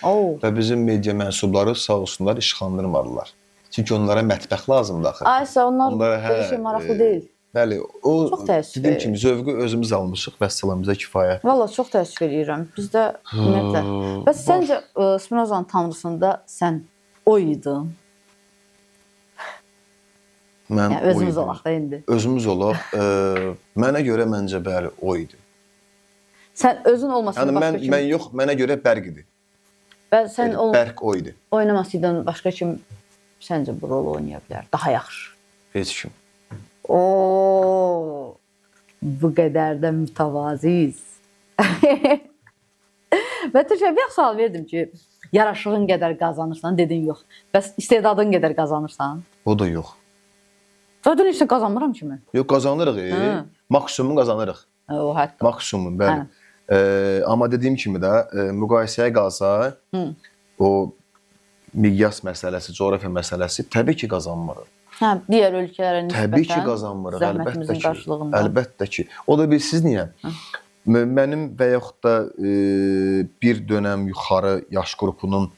Və bizim media mənsubları sağ olsunlar işxandırmadılar. Çünki onlara mətbəx lazımdır axı. Aysə onlar belə şey maraqlı deyil. Bəli, o dediyim kimi zövqü özümüz almışıq və salam bizə kifayət. Valla çox təəssüf edirəm. Bizdə ümumiyyətlə. Bəs səncə Spinozanın tanrısında sən o idin? Mən yəni, özümüz olaq da indi. Özümüz olaq. Mənə görə məncə bəli o idi. Sən özün olmasaydın yəni, başqa kim? Mən yox, mənə görə Bərq idi. Sən Bərq o idi. Oynamasaydın başqa kim səncə bu rolu oynaya bilər? Daha yaxşı. Heç kim. Bu qədər də mütəvaziz. Və Türkçə bir sual verdim ki, yaraşığın qədər qazanırsan, dedin yox. Bəs istedadın qədər qazanırsan? O da yox. Zaten heç nə qazanmıram ki mən. Yox, qazanırıq. Maksimum qazanırıq. O hətta. Maksimum, bəli. Amma dediyim kimi də müqayisəyə qalsa, o miqyas məsələsi, coğrafiya məsələsi təbii ki qazanmırıq. Hə, digər ölkələrə nisbətən təbii ki qazanmırıq, zəhmətimizin qarşılığında. Əlbəttə ki. O da bilsiz niyə? Mənim və yaxud da bir dönəm yuxarı yaş qrupunun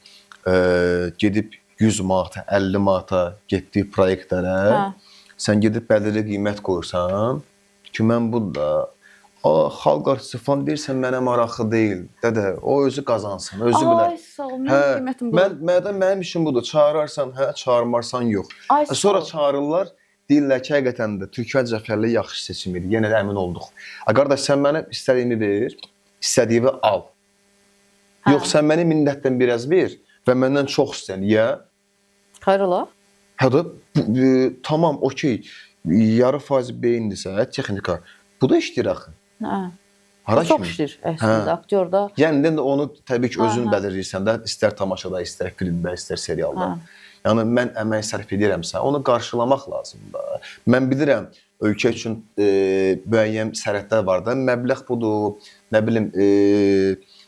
gedib 100 manata, 50 manata getdiyi proyektlərə sən gedib bəlirli qiymət qoyursan ki, mən bu da xalq artisti falan deyirsən mənə maraqlı deyil. Dədə, o özü qazansın, özü bilər. Ay, sağ ol, mənim qiymətim budur. Mənim işim budur. Çağırarsan, çağırmarsan yox. Sonra çağırırlar, deyirlər ki, həqiqətən də Türkiyə Cəfərli yaxşı seçim idi. Yenə də əmin olduq. Qardaş, sən mənə istədiyini ver, istədiyini al. Yox, sən mənə minnətdən biraz ver və məndən çox istəyən. Ya? Xeyr ola? Hədə, tamam, okey. Yarı faiz beyindirsə, texnika. Bu da işləyir axı. Çox işləyir əslində, aktyorda. Yəni də onu təbii ki özün bəlirləyirsən də, istər tamaşada, istər filmdə, istər serialda. Yəni mən əmək sərf edirəmsə, onu qarşılamaq lazımdır. Mən bilirəm ölkə üçün müəyyən sərhədlər var da, məbləğ budur, nə bilim,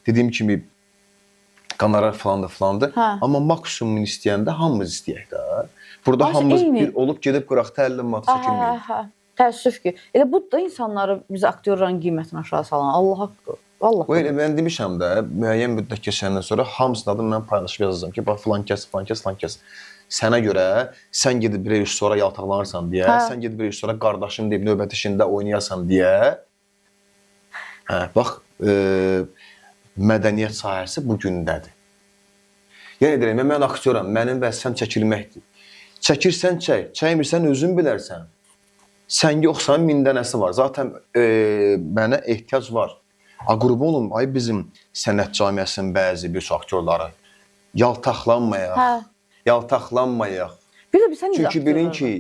dediyim kimi qonorar falandır. Amma maksimum istəyəndə hamımız istəyək də. Burada hamımız bir olub gedib qıraqda 50 manat çəkilməyik. Təəssüf ki, elə bu da insanları, biz aktyorların qiymətini aşağı salan. Allah haqqı. Elə mən demişəm də, müəyyən müddət keçəndən sonra hamısının adını mən paylaşıb yazacağam ki, bax filan kəs. Sənə görə sən gedib rejissora yaltaqlanırsan deyə, sən gedib rejissora qardaşım deyib növbəti işində oynayasan deyə. Bax, mədəniyyət sahəsi bu gündədir. Yəni deyirəm, mən aktyoram, mənim vəzifəm çəkilməkdir. Çəkirsən çək, çəkmirsən özün bilərsən. Sən yoxsan, mində nəsi var. Zaten mənə ehtiyac var. Qurban olum, ay bizim sənət camiəsinin bəzi bir aktyorları. Yaltaqlanmayaq. Bir də sən çünki bilin ki,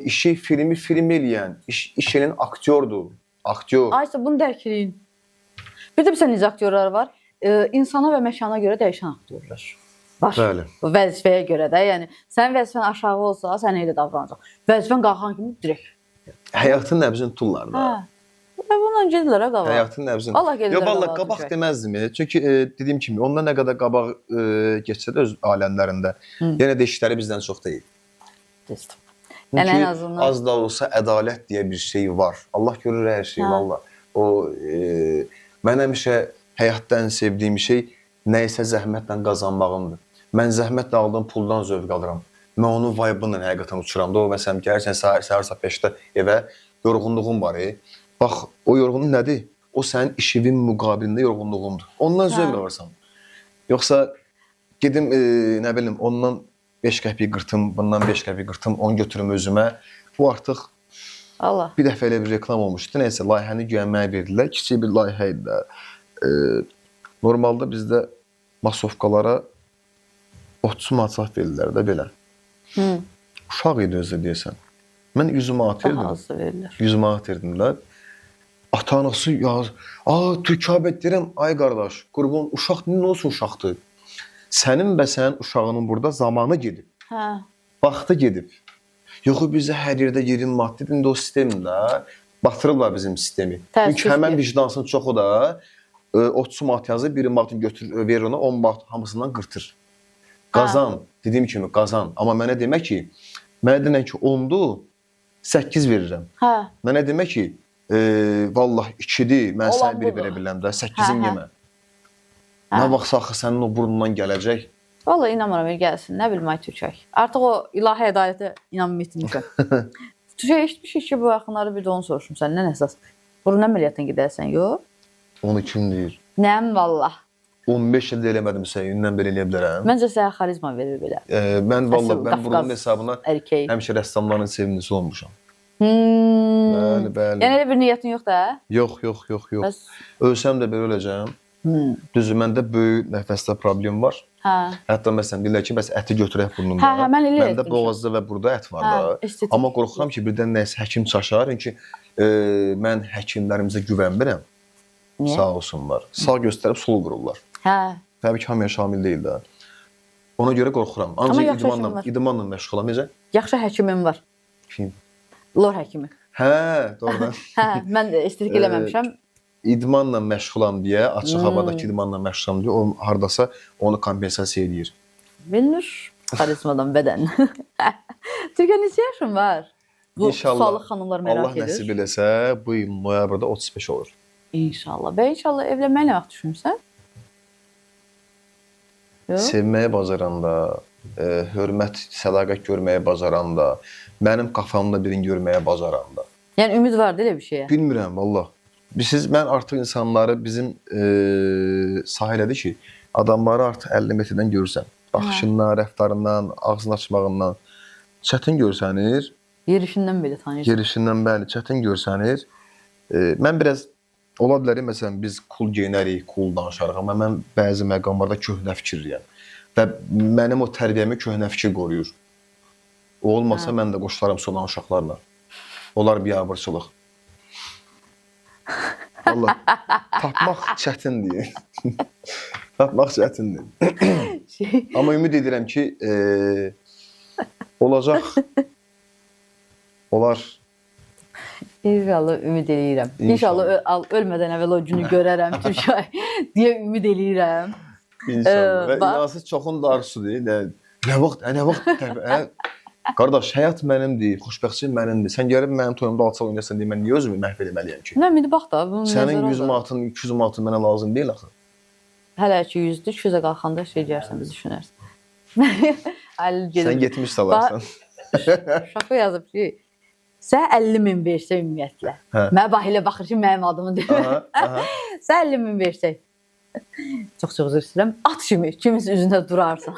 işi, filmi film eləyən, iş eləyən aktyordur. Aktyor. Aysə, bunu dərk eləyin. Bir də necə aktyorlar var. insana və məkana görə dəyişən aktyorlar var. Bəli. Bu vəzifəyə görə də, yəni sənin vəzifən aşağı olsa, sən elə davranacaq. Vəzifən qalxan kimi direkt. Həyatın nəbzini tuturlar da. Və bununla gedirlər qabaq. Həyatın nəbzini. Allah gedirlər. Yox, vallahi qabaq deməzdim. Çünki dediyim kimi, ondan nə qədər qabaq keçsə də öz aləmlərində, yenə də işləri bizdən çox deyil. Düzdür. Yəni Çünki ən azından az da olsa ədalət deyə bir şey var. Allah görür hər şeyi, vallahi. O mən həmişə həyatda ən sevdiyim şey nəyisə zəhmətlə qazanmağımdır. Mən zəhmətlə aldığım puldan zövq alıram. Mən onun vibe-ınla həqiqətən uçuram da. O məsələn gəlirsən səhər 5-də evə, yorğunluğun var. Bax, o yorğunluq nədir? O sənin işinin müqabilində yorğunluğundur. Ondan zövq alırsan. Yoxsa gedim, nə bilim, ondan 5 qəpik qırtım, bundan 5 qəpik qırtım, onu götürüm özümə. Bu artıq Allah. Bir dəfə elə bir reklam olmuşdu. Nəysə, layihəni güvənməyə verdilər. Kiçik bir layihə idi də. Normalda bizdə masovkalara 30 manat verirlər də belə. Uşaq idi özü deyəsən. Mən 100 manat verdim. 100 manat verdim də. Ata-anası yaz. Türkabət deyirəm, ay qardaş, qurban, uşaq nə olsun uşaqdır? Sənin və sənin uşağının burada zamanı gedib. Vaxtı gedib. Yox, bizə hər yerdə yerin maddidir. İndi o sistemdə batırırlar bizim sistemi. Çünki həmən vicdansın çoxu da 30 manat yazır, 1 manatını götürür, verir ona, 10 manat hamısından qırtır. Qazan, dediyim kimi qazan. Amma mənə demək ki, mənə denən ki, 10-dur, 8 verirəm. Mənə demək ki, vallahi 2-dir, mən sənə 1 verə biləm də, 8-in yemə. Nə vaxtsa axı sənin o burnundan gələcək? Vallahi inanmıram, gəlsin, nə bilim, ay Türkək. Artıq o ilahi ədalətə inanmı itirmişəm. Türkək, eşitmişik ki, bu yaxınları bir də onu soruşum səndən əsas. Burun əməliyyatına gedərsən, yox? Onu kim deyir? Nəm, vallah. 15 ildə eləmədim səyindən belə eləyə bilərəm. Məncə sənə xarizma verir belə. Mən vallahi, mən burunun hesabına həmişə rəssamların sevimlisi olmuşam. Bəli, bəli. Yəni elə bir niyyətin yox da? Yox. Ölsəm də belə öləcəm. Düzü, məndə böyük nəfəsdə problem var. Hətta məsələn, deyirlər ki, bəs əti götürək burnumda. Mən elə etdim. Məndə boğazda və burada ət var da. Amma qorxuram ki, birdən nəsə həkim çaşar. Çünki mən həkimlərimizə güvənmirəm. Sağ olsunlar. Sağ göstərib sol qururlar. Təbii ki, hamıya şamil deyil də. Ona görə qorxuram. Ancaq idmanla məşğulam. Necə? Yaxşı həkimim var. Kim? Lor həkimi. Doğrudan. Mən də estetik eləməmişəm. İdmanla məşğulam deyə, açıq havadakı idmanla məşğulam deyə, o hardasa onu kompensasiya edir. Bilinir. Xarizmadan bədən. Türkiyə neçə yaşın var? Bu sualı xanımlar merak edir. Allah nəsib eləsə, bu il noyabrda 35 olur. İnşallah. Və inşallah evlənməyə nə vaxt düşünürsən? Sevməyə bacaranda, hörmət, sədaqət görməyə bacaranda, mənim kafamda birini görməyə bacaranda. Yəni ümid var elə bir şeyə? Bilmirəm, vallah. Mən artıq insanları bizim sahilədir ki, adamları artıq 50 metrdən görürsən. Baxışından, rəftarından, ağzını açmağından çətin görsənir. Yerişindən belə tanıyırsan. Yerişindən, bəli, çətin görsənir. Mən biraz, ola bilər, məsələn, biz cool geyinərik, cool danışarıq, amma mən bəzi məqamlarda köhnə fikirliyəm. Və mənim o tərbiyəmi köhnə fikir qoruyur. O olmasa mən də qoşularam solan uşaqlarla. Onlar biabırçılıq. Vallahi tapmaq çətindir. Tapmaq çətindir. Amma ümid edirəm ki, olacaq. Olar. İnşallah ümid eləyirəm. İnşallah ölmədən əvvəl o günü görərəm Türkay deyə ümid eləyirəm. İnşallah. Və inansı çoxun da arzusudur. Nə vaxt? Qardaş, həyat mənimdir, xoşbəxtçilik mənimdir. Sən gəlib mənim toyumda alçaq oynayasan deyə mən niyə özümü məhv etməliyəm ki? Nə, indi bax da. Sənin 100 manatın, 200 manatın mənə lazım deyil axı. Hələ ki 100-dür, 200-ə qalxanda şey deyərsən, düşünərsən. Sən 70 salarsan. Şaka yazıb ki, sən 50.000 versə ümumiyyətlə. Mənə bax elə baxır ki, mənim adımı deyir. Sən 50.000 versək. Çox üzr istəyirəm. At kimi, kimisə üzündə durarsan.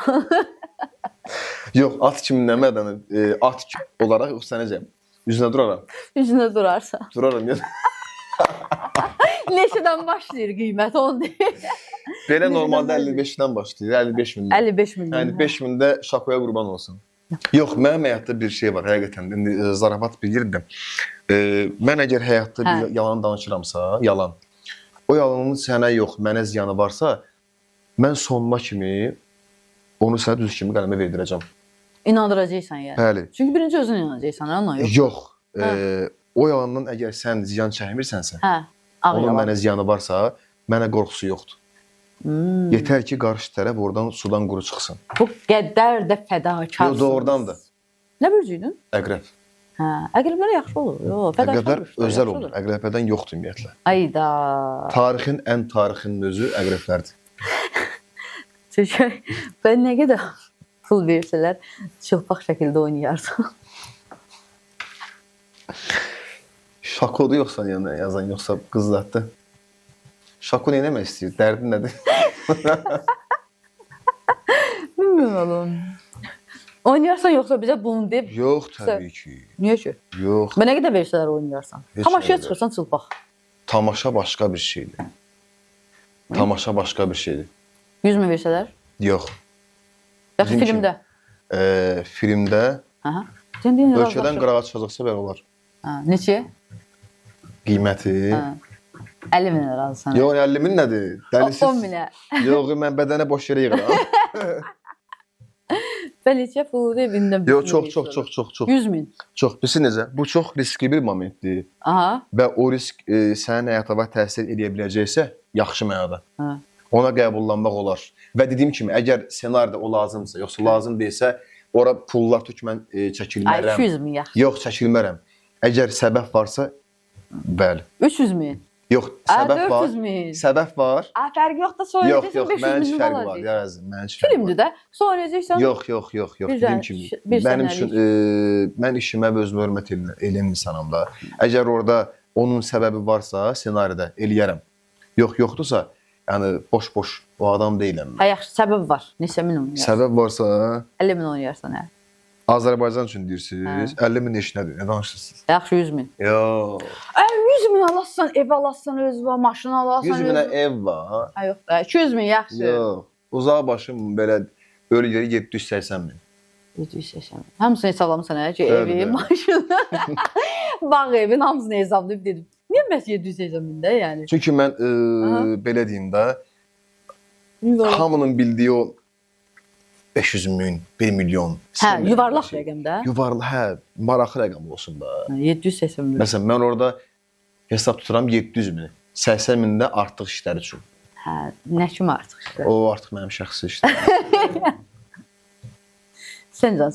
Yox, at kimi nəmədənə, at olaraq yox sənəcəm. Üzünə duraram. Üzünə durarsan. Duraram, yəni. Neçədən başlayır qiymət, onu deyir. Belə normalda 55-dən başlayır, 55 milyon. 55 milyon. 55 mində şakoya qurban olsun. Yox, mənim həyatda bir şey var, həqiqətən. İndi zarafat bilirdim. Mən əgər həyatda bir yalan danışıramsa, yalan. O yalanın sənə yox, mənə ziyanı varsa, Mən sonuna kimi onu sənə düz kimi qələmə verdirəcəm. İnandıracaqsan yəni. Bəli. Çünki birinci özün inanacaqsan, ona yox. Yox. O yalandan əgər sən ziyan çəkmirsənsə, Hə, ağ onun yalan. mənə ziyanı varsa, mənə qorxusu yoxdur. Yetər ki, qarşı tərəf oradan sudan quru çıxsın. Bu qədər də fədakarsınız. Yox, doğrudandır. Nə bürcüydün? Əqrəb. Hə, əqrəblər yaxşı olur. Yox, fədakar. Əqrəblər özəl olur. Əqrəblərdən yoxdur ümumiyyətlə. Ayda. Tarixin ən tarixinin özü əqrəblərdir. Çünki ben nə qədər pul versələr, çılpaq şəkildə oynayarsan. Şakodu yoxsa yəni yazan yoxsa qızlardı. Şako nə etmək istəyir? Dərdin nədir? Bilmiyorum. Oynayarsan yoxsa bizə bunu deyib. Yox, təbii ki. Niyə ki? Yox. Mən nə qədər versələr oynayarsan. Heç Tamaşaya nə çıxırsan çılpaq. Tamaşa başqa bir şeydir. Tamaşa başqa bir şeydir. 100 min versələr? Yox. Yaxşı Bizim filmdə. Filmdə Aha. Sən deyin ölkədən qırağa çıxacaqsa belə olar. Ha, neçə? Qiyməti. Ha. 50 min razısan. Yox, 50 min nədir? Dəlisiz. 10 minə. Yox, mən bədənə boş yerə yığıram. Və neçə pul evindən? Yox, çox. 100 min. Çox. Bilirsən necə? Bu çox riskli bir momentdir. Aha. Və o risk sənin həyatına təsir edə biləcəksə, yaxşı mənada. Ha. Ona qəbullanmaq olar. Və dediyim kimi, əgər ssenaridə o lazımsa, yoxsa lazım deyilsə, ora pullar tük mən çəkilmərəm. 200 min yaxşı. Yox, çəkilmərəm. Əgər səbəb varsa, bəli. 300 min. Yox, səbəb var. 400 min. Səbəb var. Fərq yox da söyləyəcəksən Yox, 500 mənim min fərqi var. var. Yazın, mənim fərqi var. Filmdir də. Söyləyəcəksən. Yox. Dediyim kimi, mənim üçün mən işimə və özümə hörmət eləyən insanam da. Əgər orada onun səbəbi varsa, ssenaridə eləyərəm. Yoxdursa, yəni boş-boş o adam deyiləm. Ha, yaxşı, səbəb var. Neçə min oynayarsan? Səbəb varsa, 50 min oynayarsan, hə. Azərbaycan üçün deyirsiniz, 50 min iş nədir? Nə danışırsınız? Yaxşı, 100 min. Yox. 100 min alassan, ev alassan, özünə maşın alassan. 100 minə ev var. Ha, yox da. 200 min yaxşı. Yox. Uzağa başım belə ölü yeri 780 min. 780 min. Hamısını hesablamısan hə ki, evi, maşını, bağ evin hamısını hesablayıb dedim. Niyə bəs 780 min də yəni? Çünki mən belə deyim də, hamının bildiyi o 500 min, 1 milyon. Hə, yuvarlaq rəqəmdə. Yuvarlaq, hə, maraqlı rəqəm olsun da. 780 min. Məsələn, mən orada hesab tuturam 700 min. 80 min də artıq işlər üçün. Hə, nə kimi artıq işlər? O artıq mənim şəxsi işlərim. Sən can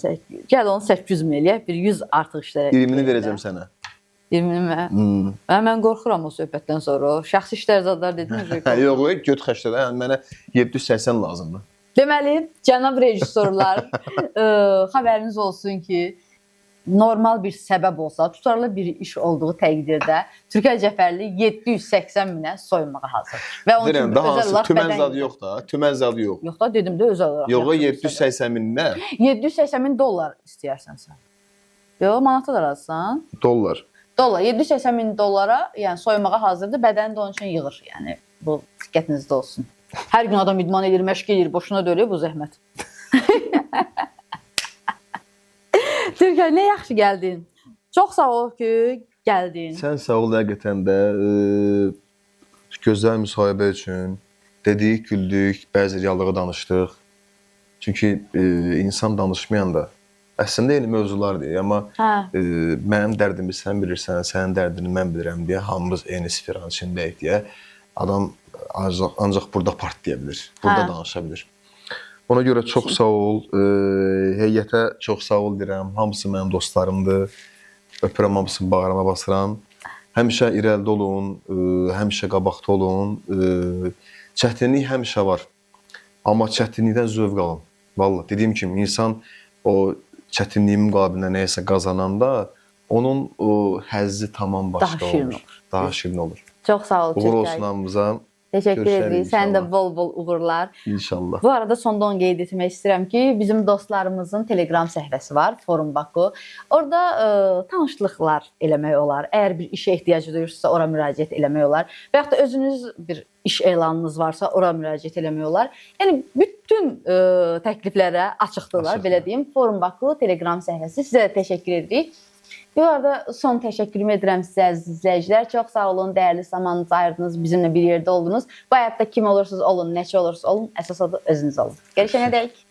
gəl onu 800 min eləyək, bir 100 artıq işlərə. 20-ni verəcəm sənə. 20-ni mi? Mən qorxuram o söhbətdən sonra. Şəxsi işlər zadlar dediniz. Yox, göt xərclərə, yəni mənə 780 lazımdır. Deməli, cənab rejissorlar, xəbəriniz olsun ki, normal bir səbəb olsa, tutarlı bir iş olduğu təqdirdə Türkiyə Cəfərli 780 minə soyunmağa hazır. Və onun üçün özəl olaraq tümən zadı yox da, tümən zadı yox. Yox da, dedim də özəl olaraq. Yox, 780 min nə? 780 min dollar istəyərsən sən. Yox, manata da razısan? Dollar. Dollar, 780 min dollara, yəni soyunmağa hazırdır, bədəni də onun üçün yığır. Yəni bu diqqətinizdə olsun. Hər gün adam idman edir, məşq edir, boşuna döyülür bu zəhmət. Türkiyə, nə yaxşı gəldin. Çox sağ ol ki, gəldin. Sən sağ ol həqiqətən də gözəl müsahibə üçün dedik, güldük, bəzi reallığı danışdıq. Çünki insan danışmayanda əslində eyni mövzular deyir, amma mənim dərdimi sən bilirsən, sənin dərdini mən bilirəm deyə, hamımız eyni sferanın içindəyik deyə adam ancaq burada partlaya bilir, burada danışa bilir. Ona görə çox sağ ol, heyətə çox sağ ol deyirəm, hamısı mənim dostlarımdır, öpürəm hamısını bağrıma basıram. Həmişə irəlidə olun, həmişə qabaqda olun, çətinlik həmişə var, amma çətinlikdən zövq alın. Vallahi, dediyim kimi, insan o çətinliyin müqabilində nəyəsə qazananda, onun o həzzi tamam başqa olur. Daha şirin olur. Çox sağ ol. Uğur olsun hamımıza. Təşəkkür edirik. Sən də bol-bol uğurlar. İnşallah. Bu arada sonda onu qeyd etmək istəyirəm ki, bizim dostlarımızın Telegram səhifəsi var, Forum Baku. Orada tanışlıqlar eləmək olar. Əgər bir işə ehtiyacı duyursunuzsa, ora müraciət eləmək olar. Və yaxud da özünüz bir iş elanınız varsa, ora müraciət eləmək olar. Yəni bütün təkliflərə açıqdırlar, belə deyim. Forum Baku Telegram səhifəsi. Sizə təşəkkür edirik. Bu arada son təşəkkürümü edirəm sizə əziz izləyicilər. Çox sağ olun, dəyərli zamanınızı ayırdınız, bizimlə bir yerdə oldunuz. Bu həyatda kim olursunuz olun, neçə olursunuz olun, əsas odur özünüz olun. Görüşənədək.